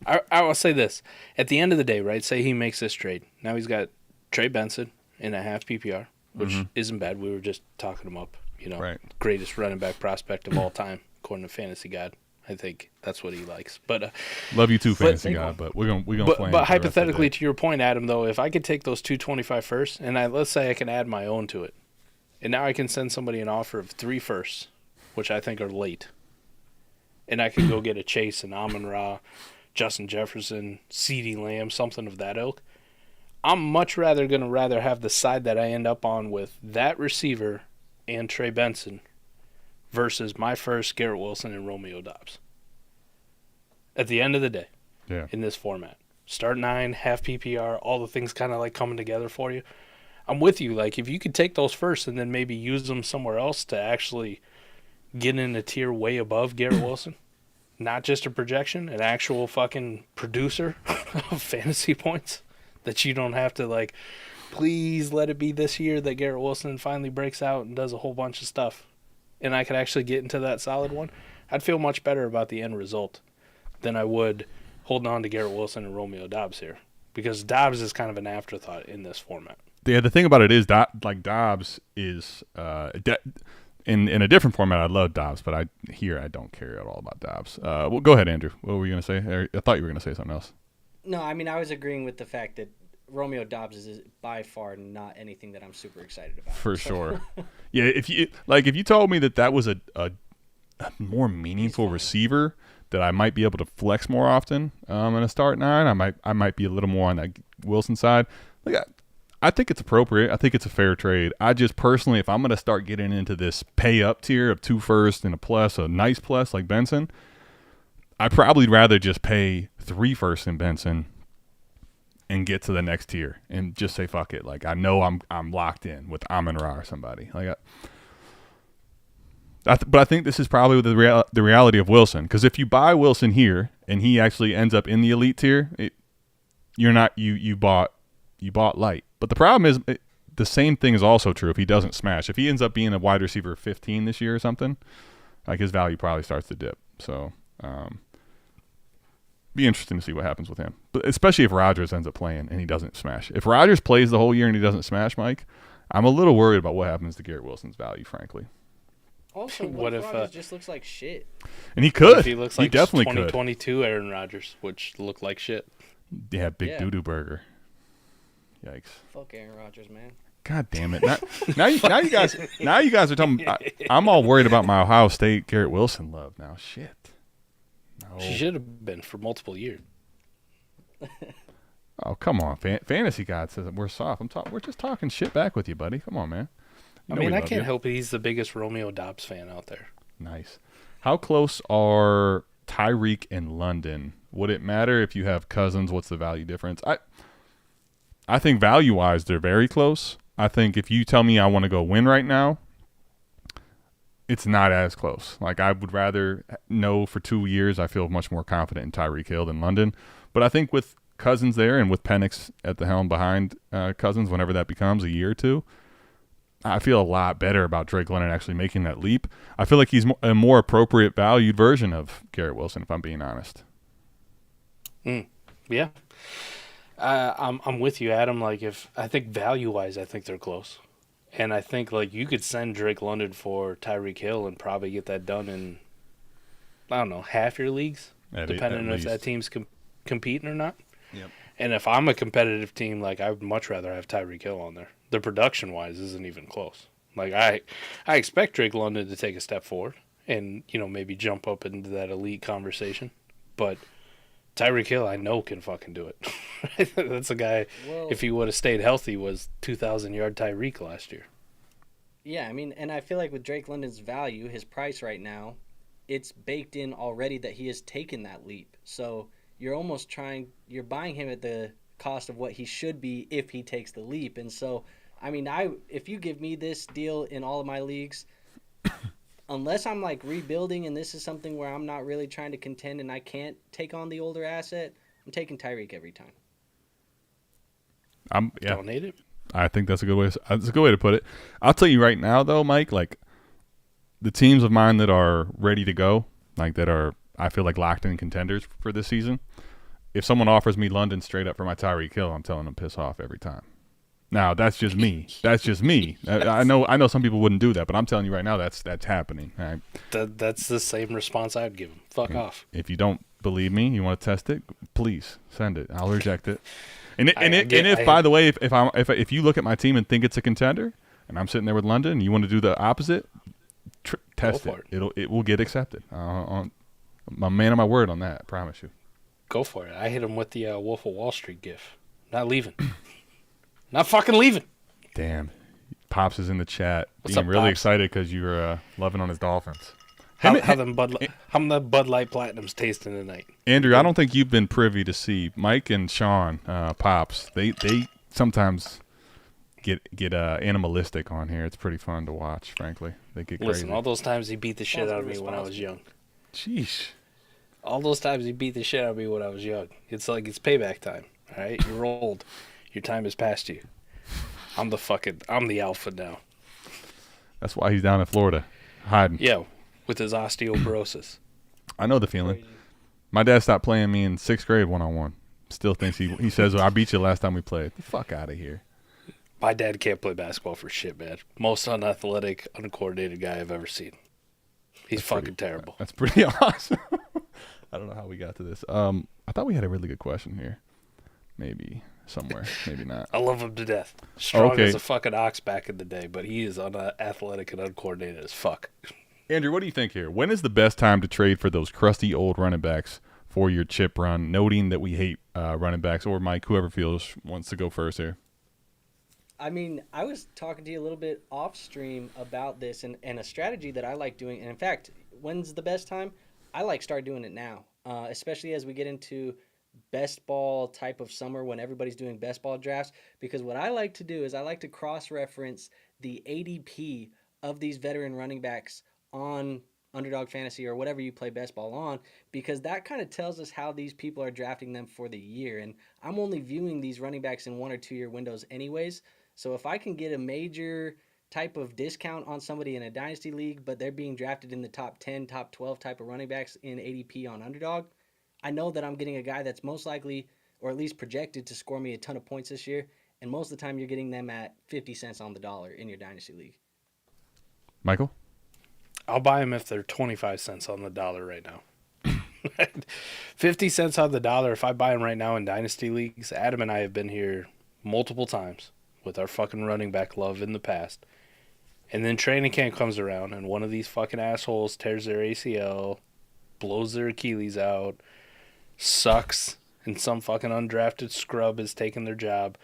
I will say this. At the end of the day, right, say he makes this trade. Now he's got Trey Benson in a half PPR, which isn't bad. We were just talking him up, right. Greatest running back prospect of all time, according to Fantasy God. I think that's what he likes. But love you too, Fantasy God, but we're gonna play. But hypothetically, to your point, Adam, though, if I could take those 225 first, and let's say I can add my own to it, and now I can send somebody an offer of 3 firsts, which I think are late, and I can go get a Chase and Amon-Ra, Justin Jefferson, CeeDee Lamb, something of that ilk. I'm much rather going to have the side that I end up on with that receiver and Trey Benson versus my first Garrett Wilson and Romeo Doubs. At the end of the day, in this format, start 9, half PPR, all the things kind of like coming together for you. I'm with you. Like, if you could take those first and then maybe use them somewhere else to actually get in a tier way above Garrett Wilson, not just a projection, an actual fucking producer of fantasy points that you don't have to, like, please let it be this year that Garrett Wilson finally breaks out and does a whole bunch of stuff, and I could actually get into that solid one, I'd feel much better about the end result than I would holding on to Garrett Wilson and Romeo Doubs here, because Doubs is kind of an afterthought in this format. Yeah, the thing about it is, Doubs is in a different format. I love Doubs, but I don't care at all about Doubs. Well, go ahead, Andrew. What were you going to say? I thought you were going to say something else. No, I mean, I was agreeing with the fact that Romeo Doubs is by far not anything that I'm super excited about. For sure. Yeah, if you told me that was a more meaningful receiver that I might be able to flex more often in a start 9, I might be a little more on that Wilson side. Like, I think it's appropriate. I think it's a fair trade. I just personally, if I'm going to start getting into this pay up tier of 2 firsts and a nice plus like Benson, I'd probably rather just pay 3 firsts in Benson and get to the next tier and just say fuck it. Like, I know I'm locked in with Amon-Ra or somebody. Like, but I think this is probably the reality of Wilson, because if you buy Wilson here and he actually ends up in the elite tier, you bought light. But the problem is, the same thing is also true if he doesn't smash. If he ends up being a wide receiver 15 this year or something, like, his value probably starts to dip. So, be interesting to see what happens with him. But especially if Rodgers ends up playing and he doesn't smash. If Rodgers plays the whole year and he doesn't smash, Mike, I'm a little worried about what happens to Garrett Wilson's value, frankly. Also, what if Rodgers just looks like shit? And he could. If he looks like definitely 2022 Aaron Rodgers, which looked like shit. Yeah, big doo-doo burger. Yikes. Fuck Aaron Rodgers, man. God damn it. Now you guys are talking. I'm all worried about my Ohio State Garrett Wilson love now. Shit. No. She should have been for multiple years. Oh, come on. Fantasy God says we're soft. We're just talking shit back with you, buddy. Come on, man. I can't help it. He's the biggest Romeo Doubs fan out there. Nice. How close are Tyreek and London? Would it matter if you have Cousins? What's the value difference? I think value-wise, they're very close. I think if you tell me I want to go win right now, it's not as close. Like, I would rather know for 2 years I feel much more confident in Tyreek Hill than London. But I think with Cousins there and with Penix at the helm behind Cousins, whenever that becomes a year or two, I feel a lot better about Drake London actually making that leap. I feel like he's a more appropriate valued version of Garrett Wilson, if I'm being honest. Yeah. I'm with you, Adam. Like, I think value-wise, I think they're close. And I think, like, you could send Drake London for Tyreek Hill and probably get that done in, I don't know, half your leagues, depending on if that team's competing or not. Yep. And if I'm a competitive team, like, I would much rather have Tyreek Hill on there. The production-wise isn't even close. Like, I expect Drake London to take a step forward and, you know, maybe jump up into that elite conversation. But Tyreek Hill, I know, can fucking do it. That's a guy, if he would have stayed healthy, was 2,000-yard Tyreek last year. Yeah, I mean, and I feel like with Drake London's value, his price right now, it's baked in already that he has taken that leap. So you're buying him at the cost of what he should be if he takes the leap. And so, I mean, if you give me this deal in all of my leagues, unless I'm like rebuilding and this is something where I'm not really trying to contend and I can't take on the older asset, I'm taking Tyreek every time. Don't hate it. I think that's a good way. That's a good way to put it. I'll tell you right now, though, Mike. Like the teams of mine that are ready to go, like that are, I feel like locked in contenders for this season. If someone offers me London straight up for my Tyreek Hill, I'm telling them piss off every time. Now that's just me. That's just me. I know some people wouldn't do that, but I'm telling you right now that's happening. Right? That's the same response I'd give him. Fuck off. If you don't believe me, you want to test it, please send it. I'll reject it. By the way, if you look at my team and think it's a contender, and I'm sitting there with London, and you want to do the opposite, test it. It will get accepted. I'm a man of my word on that. I promise you. Go for it. I hit him with the Wolf of Wall Street gif. Not leaving. Not fucking leaving. Damn. Pops is in the chat. What's being up, really Pops? excited because you're loving on his Dolphins. How the Bud Light Platinum's tasting tonight? Andrew, I don't think you've been privy to see Mike and Sean, Pops. They sometimes get animalistic on here. It's pretty fun to watch, frankly. They get crazy. Listen, all those times he beat the shit out of me when I was young. Sheesh. All those times he beat the shit out of me when I was young. It's like it's payback time. All right, you're old. Your time has passed you. I'm the alpha now. That's why he's down in Florida, hiding. Yeah, with his osteoporosis. I know the feeling. My dad stopped playing me in 6th grade one-on-one. Still thinks he says, I beat you last time we played. The fuck out of here. My dad can't play basketball for shit, man. Most unathletic, uncoordinated guy I've ever seen. He's terrible. That's pretty awesome. I don't know how we got to this. I thought we had a really good question here. Maybe somewhere, maybe not. I love him to death. Strong as a fucking ox back in the day, but he is unathletic and uncoordinated as fuck. Andrew, what do you think here? When is the best time to trade for those crusty old running backs for your chip run, noting that we hate running backs? Or Mike, whoever wants to go first here. I mean, I was talking to you a little bit off stream about this and a strategy that I like doing. And in fact, when's the best time? I like start doing it now, especially as we get into best ball type of summer when everybody's doing best ball drafts. Because what I like to do is I like to cross-reference the ADP of these veteran running backs on Underdog Fantasy or whatever you play best ball on, because that kind of tells us how these people are drafting them for the year. And I'm only viewing these running backs in 1 or 2 year windows anyways. So if I can get a major type of discount on somebody in a dynasty league, but they're being drafted in the top 10, top 12 type of running backs in ADP on Underdog, I know that I'm getting a guy that's most likely, or at least projected, to score me a ton of points this year. And most of the time you're getting them at 50 cents on the dollar in your dynasty league. Michael? I'll buy them if they're 25 cents on the dollar right now. 50 cents on the dollar. If I buy them right now in dynasty leagues, Adam and I have been here multiple times with our fucking running back love in the past. And then training camp comes around and one of these fucking assholes tears their ACL, blows their Achilles out, sucks, and some fucking undrafted scrub is taking their job.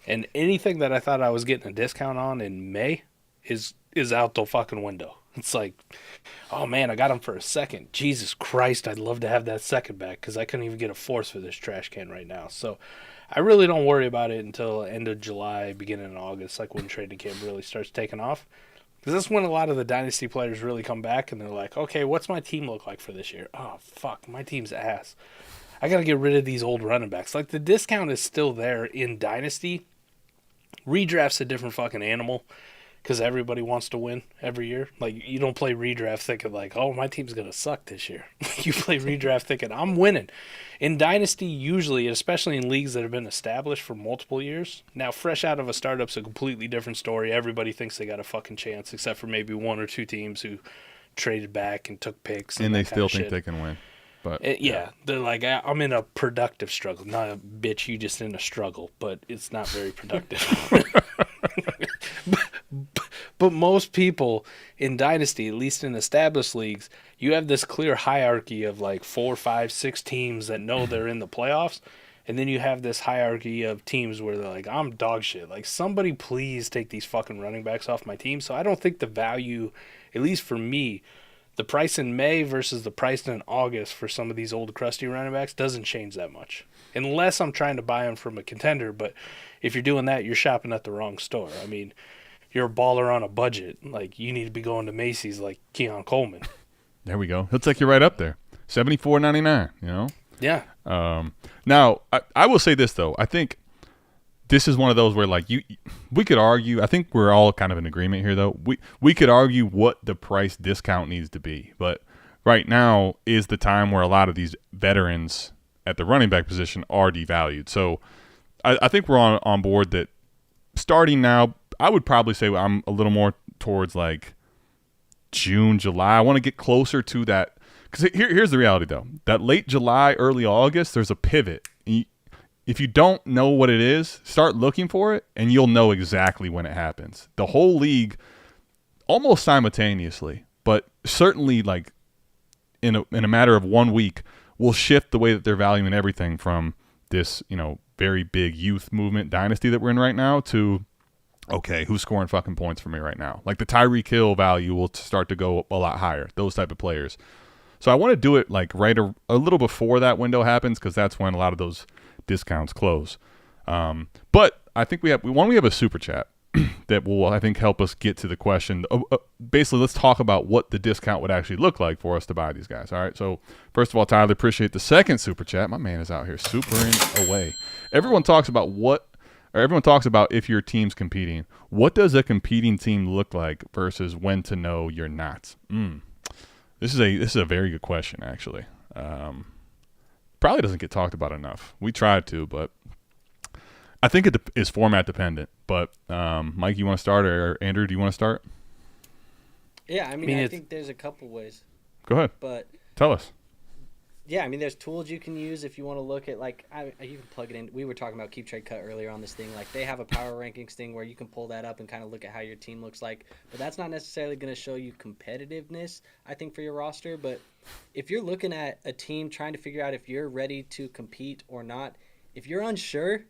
And anything that I thought I was getting a discount on in May is out the fucking window. It's like, oh man, I got him for a second. Jesus Christ, I'd love to have that second back because I couldn't even get a fourth for this trash can right now. So I really don't worry about it until end of July, beginning of August, like when training camp really starts taking off. Because that's when a lot of the dynasty players really come back and they're like, okay, what's my team look like for this year? Oh, fuck, my team's ass. I got to get rid of these old running backs. Like, the discount is still there in dynasty. Redraft's a different fucking animal because everybody wants to win every year. Like, you don't play redraft thinking like, oh, my team's going to suck this year. You play redraft thinking, I'm winning. In Dynasty, usually, especially in leagues that have been established for multiple years, now fresh out of a startup's a completely different story. Everybody thinks they got a fucking chance, except for maybe one or two teams who traded back and took picks. And they still think they can win. But yeah, they're like, I'm in a productive struggle. Not a bitch, you just in a struggle, but it's not very productive. But most people in Dynasty, at least in established leagues, you have this clear hierarchy of like 4, 5, 6 teams that know they're in the playoffs. And then you have this hierarchy of teams where they're like, I'm dog shit. Like, somebody please take these fucking running backs off my team. So I don't think the value, at least for me, the price in May versus the price in August for some of these old crusty running backs doesn't change that much. Unless I'm trying to buy them from a contender. But if you're doing that, you're shopping at the wrong store. I mean, you're a baller on a budget. Like, you need to be going to Macy's like Keon Coleman. There we go. He'll take you right up there. $74.99, you know? Yeah. Now, I will say this, though. I think this is one of those where, like, we could argue. I think we're all kind of in agreement here, though. We could argue what the price discount needs to be. But right now is the time where a lot of these veterans at the running back position are devalued. So I think we're on board that starting now, I would probably say I'm a little more towards, like, June, July. I want to get closer to that. Because here's the reality, though. That late July, early August, there's a pivot. If you don't know what it is, start looking for it, and you'll know exactly when it happens. The whole league, almost simultaneously, but certainly like in a matter of 1 week, will shift the way that they're valuing everything from this, very big youth movement dynasty that we're in right now to, okay, who's scoring fucking points for me right now? Like the Tyreek Hill value will start to go a lot higher, those type of players. So I want to do it like right a little before that window happens because that's when a lot of those discounts close. But I think we have a super chat that will, I think, help us get to the question. Basically, let's talk about what the discount would actually look like for us to buy these guys. All right. So first of all, Tyler, appreciate the second super chat. My man is out here supering away. Everyone talks about if your team's competing. What does a competing team look like versus when to know you're not? This is a very good question, actually. Probably doesn't get talked about enough. We tried to, but I think it is format dependent. But Mike, you want to start, or Andrew, do you want to start? Yeah, I think there's a couple ways. Go ahead. But tell us. Yeah, there's tools you can use if you want to look at, like, you can plug it in. We were talking about Keep Trade Cut earlier on this thing. Like, they have a power rankings thing where you can pull that up and kind of look at how your team looks like. But that's not necessarily going to show you competitiveness, I think, for your roster. But if you're looking at a team trying to figure out if you're ready to compete or not, if you're unsure,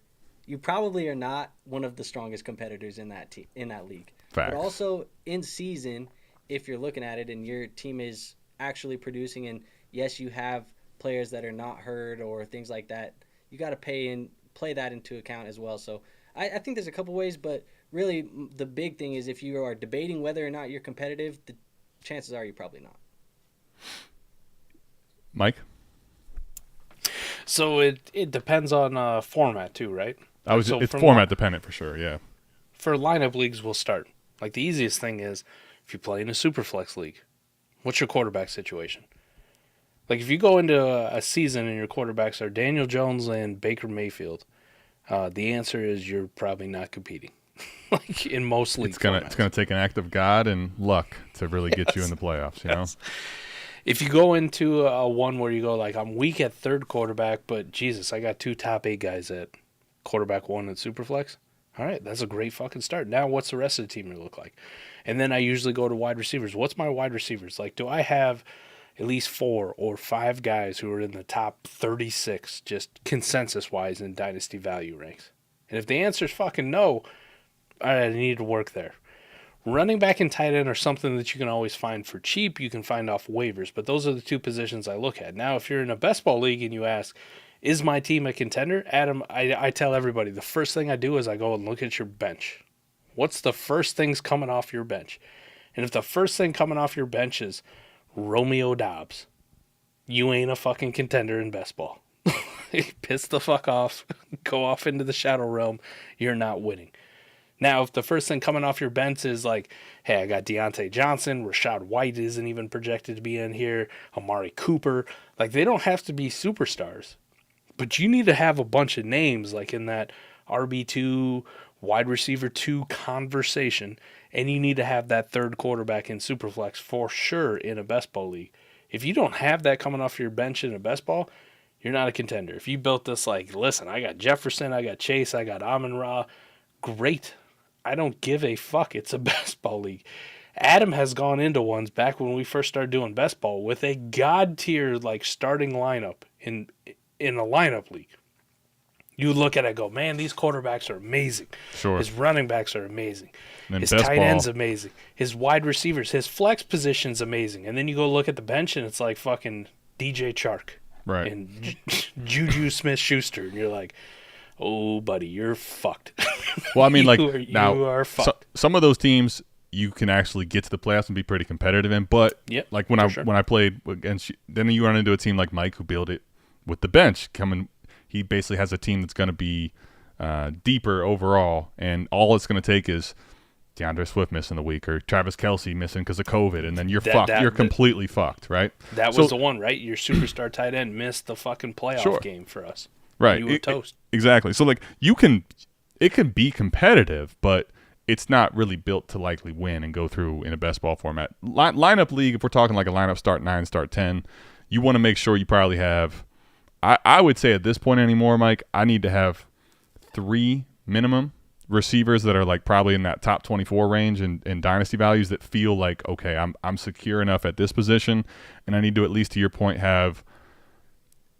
you probably are not one of the strongest competitors in that league. Facts. But also in season, if you're looking at it and your team is actually producing, and yes, you have players that are not hurt or things like that, you got to play that into account as well. So I think there's a couple ways, but really the big thing is if you are debating whether or not you're competitive, the chances are you're probably not. Mike? So it depends on format too, right? It's format dependent for sure, yeah. For lineup leagues, we'll start. Like, the easiest thing is if you play in a Superflex league, what's your quarterback situation? Like, if you go into a season and your quarterbacks are Daniel Jones and Baker Mayfield, the answer is you're probably not competing. Like, in most leagues. It's gonna take an act of God and luck to really get you in the playoffs, you know? If you go into a one where you go, like, I'm weak at third quarterback, but Jesus, I got 2 top 8 guys at quarterback 1 and Superflex. All right, that's a great fucking start. Now what's the rest of the team going to look like? And then I usually go to wide receivers. What's my wide receivers? Like, do I have at least 4 or 5 guys who are in the top 36, just consensus-wise in Dynasty value ranks? And if the answer is fucking no, I need to work there. Running back and tight end are something that you can always find for cheap. You can find off waivers, but those are the 2 positions I look at. Now, if you're in a best ball league and you ask, is my team a contender? Adam, I tell everybody, the first thing I do is I go and look at your bench. What's the first things coming off your bench? And if the first thing coming off your bench is Romeo Dobbs, you ain't a fucking contender in best ball. Piss the fuck off. Go off into the shadow realm. You're not winning. Now, if the first thing coming off your bench is like, hey, I got Deontay Johnson, Rashad White isn't even projected to be in here, Amari Cooper, like they don't have to be superstars. But you need to have a bunch of names like in that RB2, wide receiver 2 conversation, and you need to have that third quarterback in Superflex for sure in a best ball league. If you don't have that coming off your bench in a best ball, you're not a contender. If you built this like, listen, I got Jefferson, I got Chase, I got Amon-Ra, great. I don't give a fuck. It's a best ball league. Adam has gone into ones back when we first started doing best ball with a god tier like starting lineup in a lineup league. You look at it and go, man, these quarterbacks are amazing. Sure. His running backs are amazing. His best tight ball. end's amazing. His wide receivers, his flex position's amazing. And then you go look at the bench and it's like fucking DJ Chark. Right. And Juju Smith-Schuster. And you're like, oh, buddy, you're fucked. Well, I mean, like, you are fucked. Some of those teams you can actually get to the playoffs and be pretty competitive in. But Yep, like when I played against, then you run into a team like Mike who built it with the bench. He basically has a team that's going to be deeper overall, and all it's going to take is DeAndre Swift missing the week or Travis Kelce missing because of COVID, and then you're fucked. You're completely fucked, right? That was the one, right? Your superstar tight end missed the fucking playoff game for us. Right. You were toast. Exactly. So, like, it can be competitive, but it's not really built to likely win and go through in a best ball format. Lineup league, if we're talking like a lineup start 9, start 10, you want to make sure you probably have, I would say at this point anymore, Mike, I need to have 3 minimum receivers that are like probably in that top 24 range in dynasty values that feel like, okay, I'm secure enough at this position, and I need to, at least to your point, have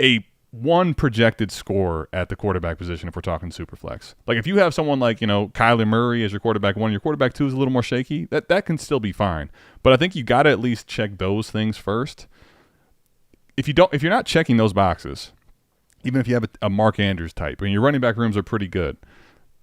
a one projected score at the quarterback position if we're talking super flex. Like if you have someone like, Kyler Murray as your quarterback 1, your quarterback 2 is a little more shaky, that can still be fine. But I think you got to at least check those things first. If you're not checking those boxes, even if you have a Mark Andrews type and your running back rooms are pretty good,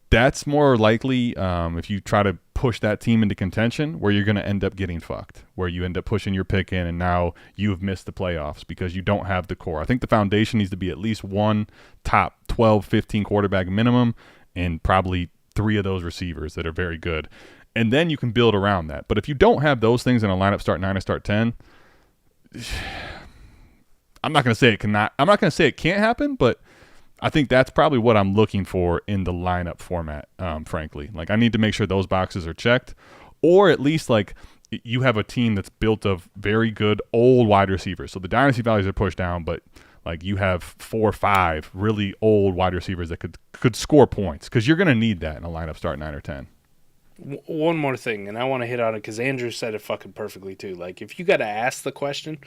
that's more likely if you try to push that team into contention where you're going to end up getting fucked, where you end up pushing your pick in and now you've missed the playoffs because you don't have the core. I think the foundation needs to be at least one top 12, 15 quarterback minimum and probably 3 of those receivers that are very good. And then you can build around that. But if you don't have those things in a lineup start 9 or start 10, I'm not going to say it can't happen, but I think that's probably what I'm looking for in the lineup format, frankly. Like, I need to make sure those boxes are checked, or at least, like, you have a team that's built of very good old wide receivers. So the dynasty values are pushed down, but, like, you have 4 or 5 really old wide receivers that could score points, because you're going to need that in a lineup start 9 or 10. One more thing, and I want to hit on it because Andrew said it fucking perfectly, too. Like, if you got to ask the question,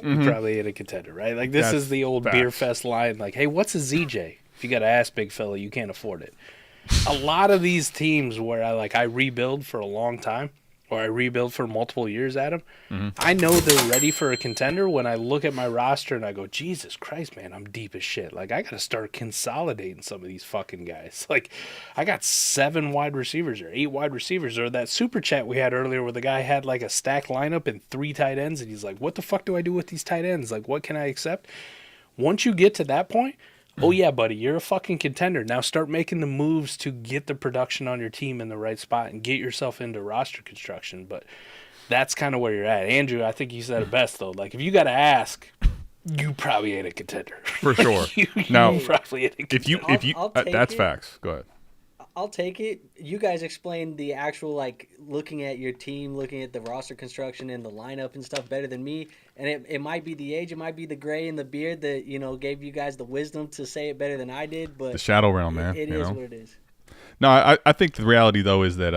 you probably ain't a contender, right? Like, this is the old Beer Fest line. Like, hey, what's a ZJ? If you got to ask, big fella, you can't afford it. A lot of these teams where I rebuild for a long time, or I rebuild for multiple years, Adam, I know they're ready for a contender when I look at my roster and I go, Jesus Christ, man, I'm deep as shit. Like, I got to start consolidating some of these fucking guys. Like, I got 7 wide receivers or 8 wide receivers, or that super chat we had earlier where the guy had like a stacked lineup and 3 tight ends, and he's like, what the fuck do I do with these tight ends? Like, what can I accept? Once you get to that point, oh yeah, buddy, you're a fucking contender. Now start making the moves to get the production on your team in the right spot and get yourself into roster construction. But that's kind of where you're at. Andrew, I think you said it best, though. Like, if you got to ask, you probably ain't a contender. For sure. you probably ain't a contender. If you that's facts. Go ahead. I'll take it. You guys explained the actual, like, looking at your team, looking at the roster construction and the lineup and stuff better than me. And it might be the age, it might be the gray and the beard that, gave you guys the wisdom to say it better than I did. But the shadow realm, man. It is what it is. No, I think the reality, though, is that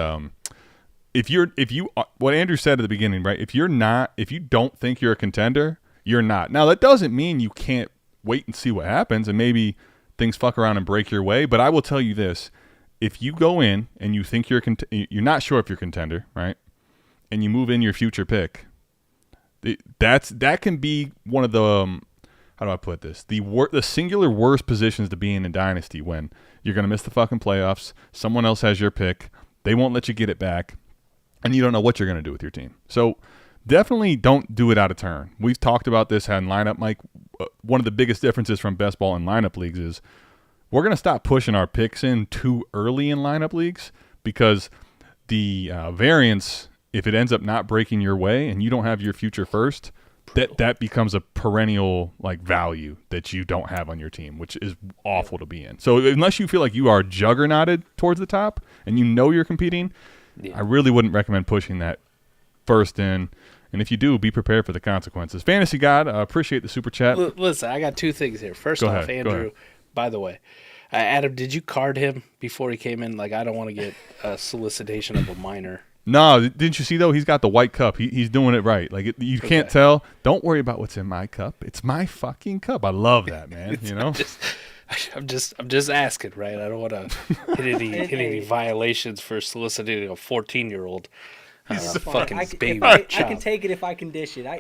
what Andrew said at the beginning, right? If you don't think you're a contender, you're not. Now, that doesn't mean you can't wait and see what happens and maybe things fuck around and break your way. But I will tell you this. If you go in and you think you're not sure if you're a contender, right, and you move in your future pick, that can be one of the how do I put this? The singular worst positions to be in Dynasty, when you're going to miss the fucking playoffs, someone else has your pick, they won't let you get it back, and you don't know what you're going to do with your team. So definitely don't do it out of turn. We've talked about this in lineup, Mike. One of the biggest differences from best ball and lineup leagues is we're going to stop pushing our picks in too early in lineup leagues because the variance, if it ends up not breaking your way and you don't have your future first, that becomes a perennial like value that you don't have on your team, which is awful to be in. So unless you feel like you are juggernauted towards the top and you know you're competing, I really wouldn't recommend pushing that first in. And if you do, be prepared for the consequences. Fantasy God, appreciate the super chat. Listen, I got two things here. First off, Andrew, by the way, Adam, did you card him before he came in? Like, I don't want to get a solicitation of a minor. No, didn't you see, though? He's got the white cup. He's doing it right. Like, you can't tell. Don't worry about what's in my cup. It's my fucking cup. I love that, man. You know? I'm just asking, right? I don't want to hit any violations for soliciting a 14-year-old. Fucking baby I can take it if I can dish it. I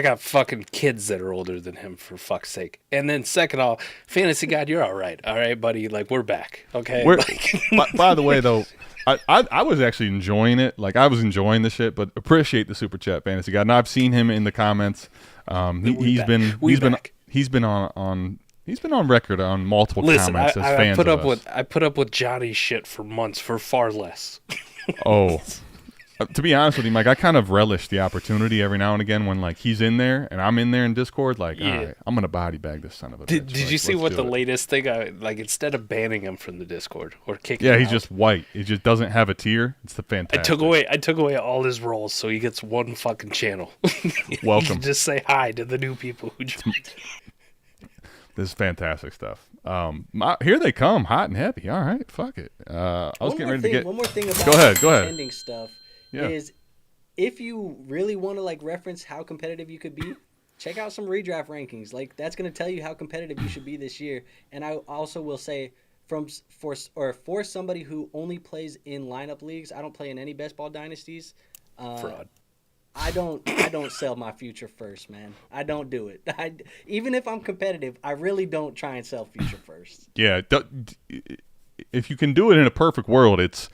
got fucking kids that are older than him, for fuck's sake. And then second off, Fantasy God, you're all right, buddy. Like, we're back, okay? By the way, though, I was actually enjoying it. Like, I was enjoying the shit, but appreciate the super chat, Fantasy God. And I've seen him in the comments. He's been on record on multiple comments as fans of us. I put up with Johnny's shit for months for far less. Oh, to be honest with you, Mike, I kind of relish the opportunity every now and again when like he's in there and I'm in there in Discord. Like, all right, I'm gonna body bag this son of a bitch. Did you see what the latest thing? Instead of banning him from the Discord or kicking, he's just white. He just doesn't have a tier. It's the fantastic. I took away all his roles, so he gets one fucking channel. Welcome. You just say hi to the new people who joined. This is fantastic stuff. Here they come, hot and heavy. All right, fuck it. I was getting ready to get. One more thing about go ahead. Ending stuff is if you really want to like reference how competitive you could be, check out some redraft rankings. Like that's going to tell you how competitive you should be this year. And I also will say for somebody who only plays in lineup leagues, I don't play in any best ball dynasties. Fraud. I don't sell my future first, man. I don't do it. Even if I'm competitive, I really don't try and sell future first. Yeah, if you can do it in a perfect world, it's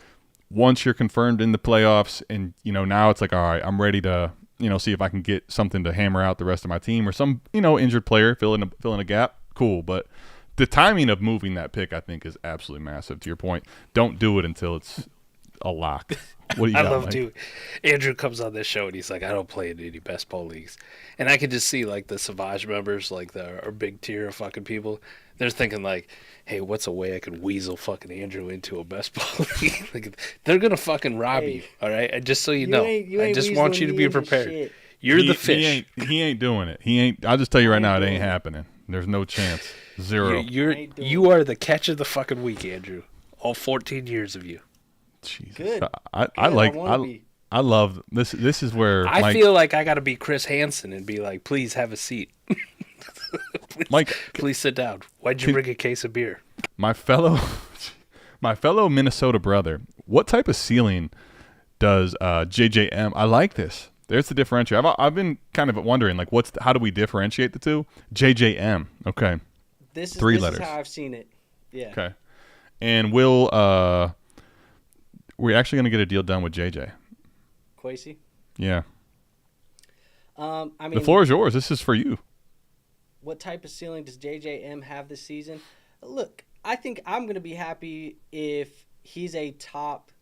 once you're confirmed in the playoffs and, now it's like, all right, I'm ready to, see if I can get something to hammer out the rest of my team or some, injured player fill in a gap. Cool. But the timing of moving that pick, I think, is absolutely massive. To your point, don't do it until it's a lock. What do you got, Mike? Dude. Andrew comes on this show and he's like, I don't play in any best ball leagues. And I can just see like the Savage members, like our big tier of fucking people. They're thinking like, hey, what's a way I could weasel fucking Andrew into a best ball league? Like, they're going to fucking rob you, all right? And just so you know, I just want you to be prepared. You're the fish. He ain't doing it. I'll just tell you right now, it ain't happening. There's no chance. Zero. You are the catch of the fucking week, Andrew. All 14 years of you. Jesus. Good. I love this. This is where I feel like I got to be Chris Hansen and be like, please have a seat. please sit down. Why'd you bring a case of beer? My fellow Minnesota brother, what type of ceiling does JJM? I like this. There's the differential. I've been kind of wondering, like, how do we differentiate the two? JJM. Okay. This is letters. Is how I've seen it. Yeah. Okay. And we're actually going to get a deal done with JJ. Kwesi? Yeah. The floor is yours. This is for you. What type of ceiling does JJM have this season? Look, I think I'm going to be happy if he's a top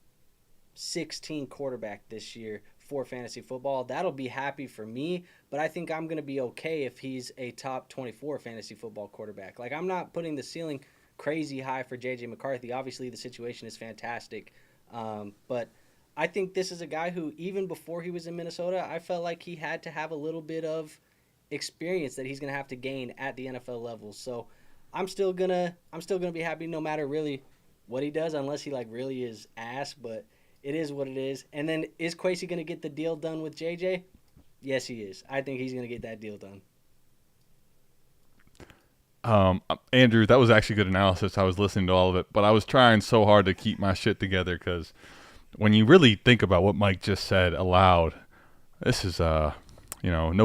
16 quarterback this year for fantasy football. That'll be happy for me, but I think I'm going to be okay if he's a top 24 fantasy football quarterback. Like, I'm not putting the ceiling crazy high for JJ McCarthy. Obviously, the situation is fantastic. But I think this is a guy who, even before he was in Minnesota, I felt like he had to have a little bit of experience that he's going to have to gain at the NFL level. So I'm still gonna be happy no matter really what he does, unless he like really is ass. But it is what it is. And then is Kwesi going to get the deal done with JJ? Yes, he is. I think he's going to get that deal done. Andrew, that was actually good analysis. I was listening to all of it, but I was trying so hard to keep my shit together because when you really think about what Mike just said aloud, this is, no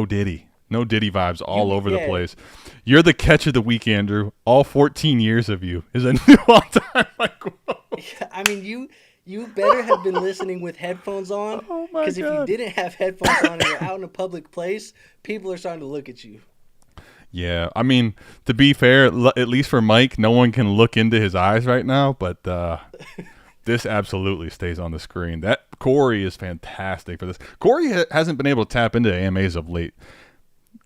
Diddy vibes all over the place. You're the catch of the week, Andrew. All 14 years of you is a new all-time Mike. Yeah, I mean, you better have been listening with headphones on. Oh my God! Because if you didn't have headphones on and you're out in a public place, people are starting to look at you. Yeah, I mean, to be fair, at least for Mike, no one can look into his eyes right now. But This absolutely stays on the screen. That Corey is fantastic for this. Corey hasn't been able to tap into AMAs of late.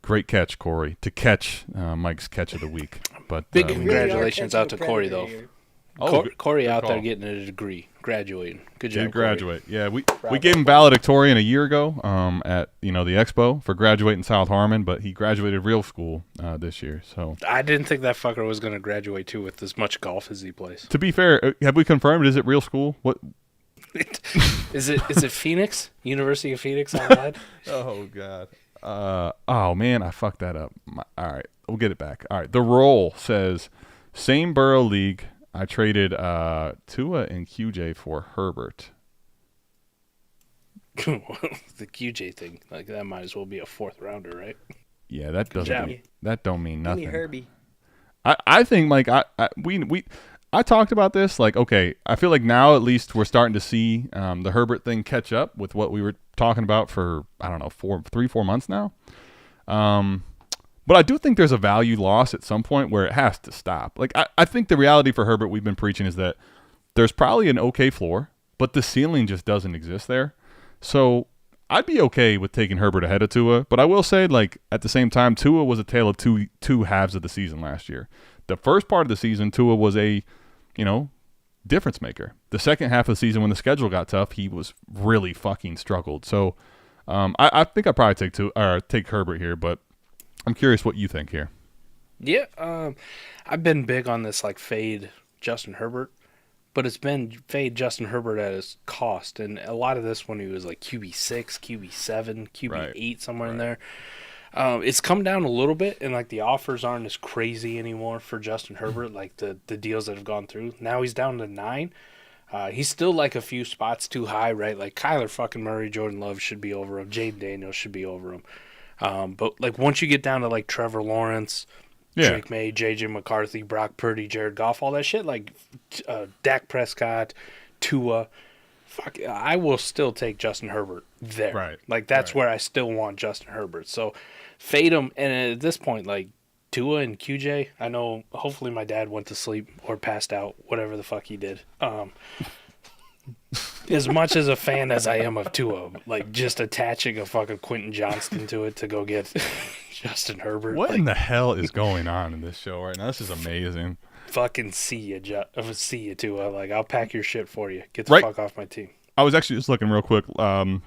Great catch, Corey, to catch Mike's catch of the week. But big We really are congratulations catching out the to Corey, predator though. here. Corey good out there call. getting a degree, graduating. Good job, Did Corey. graduate. Yeah, we gave him valedictorian a year ago at the expo for graduating South Harmon, but he graduated real school this year. So I didn't think that fucker was going to graduate too with as much golf as he plays. to be fair, have we confirmed? Is it real school? What? Is it Phoenix? University of Phoenix online? Oh God. Oh man, I fucked that up. All right, we'll get it back. All right, the roll says same borough league. I traded Tua and QJ for Herbert. The QJ thing, like that might as well be a 4th rounder, right? Yeah, that job. don't mean Give nothing. me Herbie. I think Mike, I talked about this. Like, okay, I feel like now at least we're starting to see the Herbert thing catch up with what we were talking about for, I don't know, 4 months now. But I do think there's a value loss at some point where it has to stop. Like, I think the reality for Herbert we've been preaching is that there's probably an okay floor, but the ceiling just doesn't exist there. So I'd be okay with taking Herbert ahead of Tua, but I will say, like, at the same time, Tua was a tale of two halves of the season last year. The first part of the season, Tua was a, difference maker. The second half of the season, when the schedule got tough, he was really fucking struggled. So I think I'd probably take Herbert here, but I'm curious what you think here. Yeah, I've been big on this, like, fade Justin Herbert, but it's been fade Justin Herbert at his cost, and a lot of this when he was like QB6, QB7, QB8, somewhere in there. It's come down a little bit, and like the offers aren't as crazy anymore for Justin Herbert, like the deals that have gone through. Now he's down to 9. He's still like a few spots too high, right? Like Kyler fucking Murray, Jordan Love should be over him. Jaden Daniels should be over him. But like once you get down to like Trevor Lawrence, Drake May, J.J. McCarthy, Brock Purdy, Jared Goff, all that shit, like Dak Prescott, Tua, fuck, I will still take Justin Herbert there. Right. Like that's where I still want Justin Herbert. So fade him, and at this point, like Tua and QJ, I know hopefully my dad went to sleep or passed out, whatever the fuck he did. As much as a fan as I am of Tua, like just attaching a fucking Quentin Johnston to it to go get Justin Herbert. What like, in the hell is going on in this show right now? This is amazing. fucking see you, Tua. Like, I'll pack your shit for you. Get the fuck off my team. I was actually just looking real quick. We'll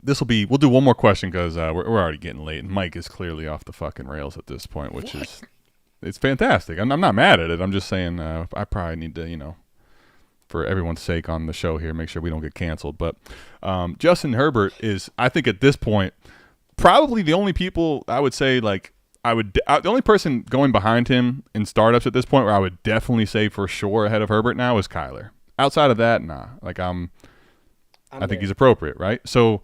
do one more question because we're already getting late, and Mike is clearly off the fucking rails at this point, which is it's fantastic. I'm not mad at it. I'm just saying I probably need to, for everyone's sake on the show here, make sure we don't get canceled. But Justin Herbert is, I think at this point, probably the only people I would say, like, the only person going behind him in startups at this point where I would definitely say for sure ahead of Herbert now is Kyler. Outside of that, nah. Like, I think he's appropriate, right? So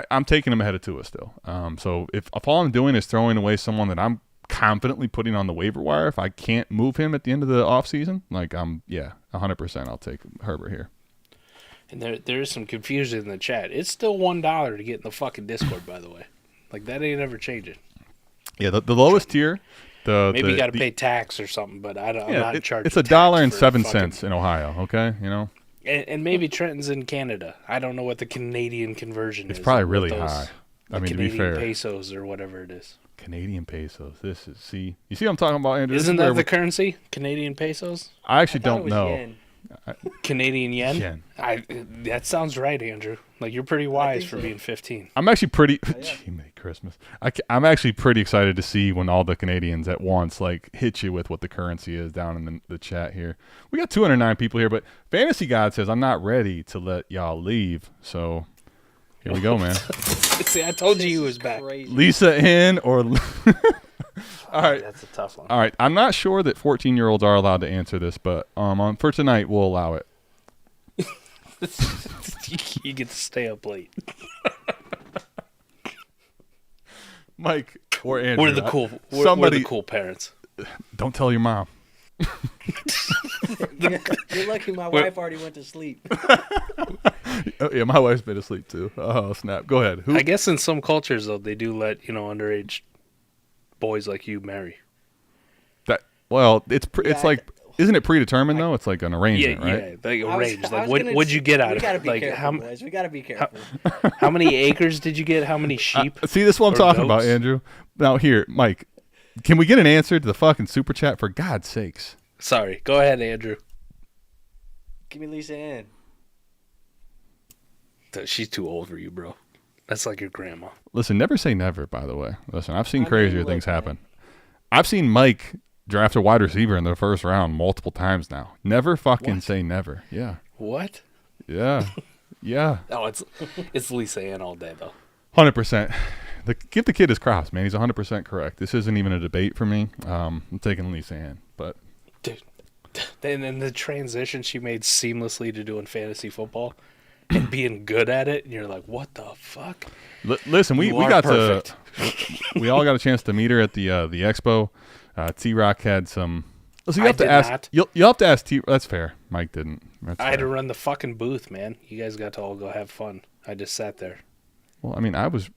I'm taking him ahead of Tua still. So if all I'm doing is throwing away someone that I'm confidently putting on the waiver wire, if I can't move him at the end of the offseason, like 100% I'll take Herbert here. And there is some confusion in the chat. It's still $1 to get in the fucking Discord, by the way. Like, that ain't ever changing. Yeah, the lowest tier. Maybe you got to pay tax or something, but I'm not in charge. It's of $1.07 in Ohio. Okay, And maybe Trenton's in Canada. I don't know what the Canadian conversion is. It's probably really high. I mean, Canadian to be fair, pesos or whatever it is. Canadian pesos. You see what I'm talking about, Andrew? Isn't that the currency? Canadian pesos? I actually don't know. Yen. Canadian yen? Yen. That sounds right, Andrew. Like, you're pretty wise for being 15. I'm actually pretty. Gee, Merry Christmas. I'm actually pretty excited to see when all the Canadians at once like hit you with what the currency is down in the chat here. We got 209 people here, but Fantasy God says I'm not ready to let y'all leave. So here we go, man. See, I told you he was back. Crazy. Lisa in or. All right. That's a tough one. All right. I'm not sure that 14-year-olds are allowed to answer this, but for tonight we'll allow it. You get to stay up late. Mike or Andrew. We're the cool parents. Don't tell your mom. You're lucky my wife already went to sleep. Oh, yeah, my wife's been asleep too. Oh, snap. Go ahead. I guess in some cultures, though, they do let, underage boys like you marry. It's like Isn't it predetermined though? It's like an arrangement, yeah, right? like arranged. Like gonna what'd you get out We of gotta it? be Like careful, boys. We gotta be careful. how many acres did you get? How many sheep? See, this is what I'm or talking about, goats? Andrew. Now here, Mike, can we get an answer to the fucking super chat for God's sakes? Sorry, go ahead, Andrew. Give me Lisa Ann. She's too old for you, bro. That's like your grandma. Listen, never say never. By the way, listen, I've seen I mean, crazier look, things man. happen. I've seen Mike draft a wide receiver in the first round multiple times now. Never fucking What? say never. Yeah, What? yeah, yeah. Oh, it's Lisa Ann all day though. 100%. Give the kid his props, man. He's 100% correct. This isn't even a debate for me. I'm taking Lisa Ann, but Dude. And then the transition she made seamlessly to doing fantasy football and being good at it, and you're like, what the fuck? listen, we You are got perfect. we all got a chance to meet her at the expo. T-Rock had some. So you I have to did ask. not. You'll have to ask T. That's fair. Mike didn't. That's I had to fair. run the fucking booth, man. You guys got to all go have fun. I just sat there. Well, I mean, I was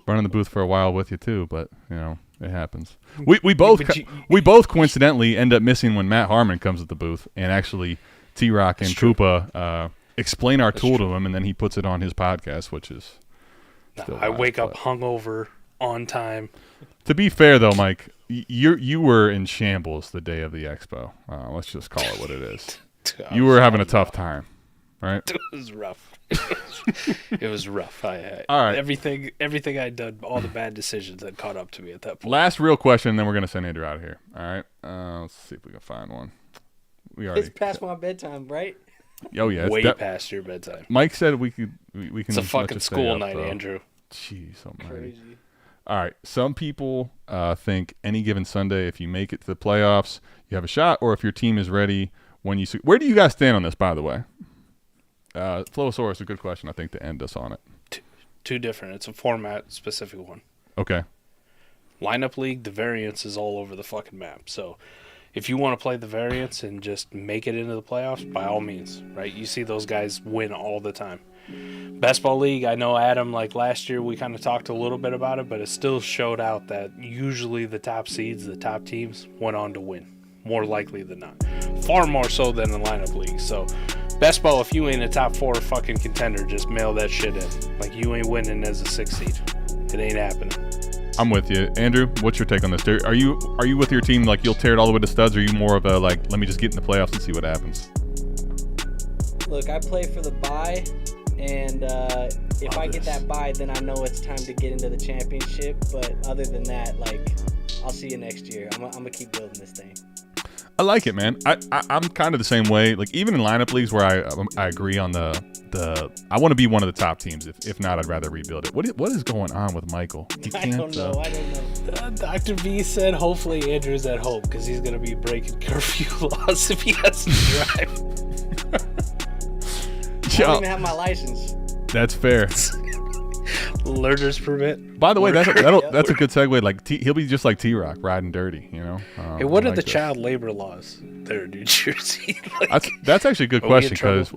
running the booth for a while with you too, but you know, it happens. We both But we both coincidentally end up missing when Matt Harmon comes at the booth, and actually T-Rock and That's true. Koopa explain our tool true. to him, and then he puts it on his podcast, which is. No, Still I alive, wake up but- hungover on time. To be fair, though, Mike, you were in shambles the day of the expo. Let's just call it what it is. You were having a tough time, right? It was rough. It was rough. I All right. Everything I'd done, all the bad decisions had caught up to me at that point. Last real question, and then we're gonna send Andrew out of here. All right. Let's see if we can find one. We already. It's past my bedtime, right? Oh yeah. Way It's past your bedtime. Mike said we can. It's a let fucking you stay school up, night, though. Andrew. Jeez, almighty. Crazy. All right. Some people think any given Sunday, if you make it to the playoffs, you have a shot, or if your team is ready when you. Where do you guys stand on this, by the way? Flowosaurus, a good question, I think, to end us on it. Two different. It's a format specific one. Okay. Lineup league, the variance is all over the fucking map. So if you want to play the variance and just make it into the playoffs, by all means, right? You see those guys win all the time. Best ball league, I know Adam, like last year, we kind of talked a little bit about it, but it still showed out that usually the top seeds, the top teams, went on to win. More likely than not. Far more so than the lineup league. So best ball, if you ain't a top 4 fucking contender, just mail that shit in. Like, you ain't winning as a 6th seed. It ain't happening. I'm with you. Andrew, what's your take on this? Are you with your team like you'll tear it all the way to studs, or are you more of a like, let me just get in the playoffs and see what happens? Look, I play for the bye, and if I get that bye, then I know it's time to get into the championship. But other than that, like, I'll see you next year. I'm gonna keep building this thing. I like it, man. I'm kind of the same way. Like even in lineup leagues where I agree on the I want to be one of the top teams. If not, I'd rather rebuild it. What is going on with Michael? He I don't know. Dr. V said hopefully Andrew's at home because he's going to be breaking curfew laws if he has to drive. I don't even have my license. That's fair. Learner's permit. By the way, that's a good segue. Like he'll be just like T-Rock, riding dirty. You know. Hey, what I are like the this. child labor laws there in New Jersey? Like, That's actually a good Are we in question because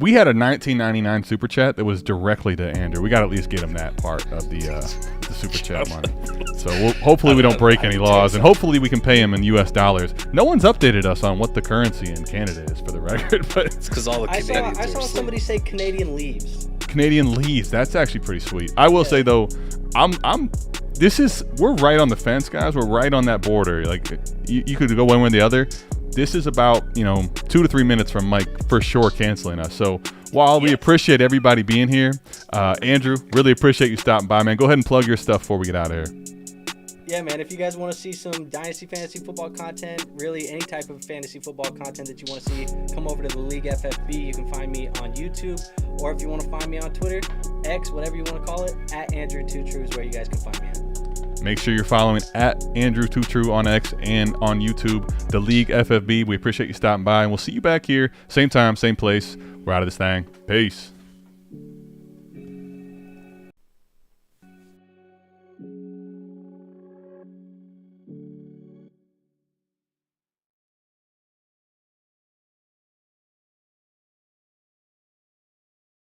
we had a 1999 super chat that was directly to Andrew. We got to at least get him that part of the super chat money. So hopefully we don't break any laws, and hopefully we can pay him in U.S. dollars. No one's updated us on what the currency in Canada is, for the record, but it's because all the I Canadians saw are asleep. somebody say Canadian leaves. Canadian leaves. That's actually pretty sweet. I will say though, we're right on the fence, guys. We're right on that border. Like you could go one way or the other. This is about 2 to 3 minutes from Mike for sure canceling us. So while we appreciate everybody being here, Andrew, really appreciate you stopping by, man. Go ahead and plug your stuff before we get out of here. Yeah, man, if you guys want to see some Dynasty Fantasy Football content, really any type of fantasy football content that you want to see, come over to the League FFB. You can find me on YouTube, or if you want to find me on Twitter, X, whatever you want to call it, at Andrew2True is where you guys can find me at. Make sure you're following at Andrew2True on X and on YouTube, the League FFB. We appreciate you stopping by, and we'll see you back here, same time, same place. We're out of this thing. Peace.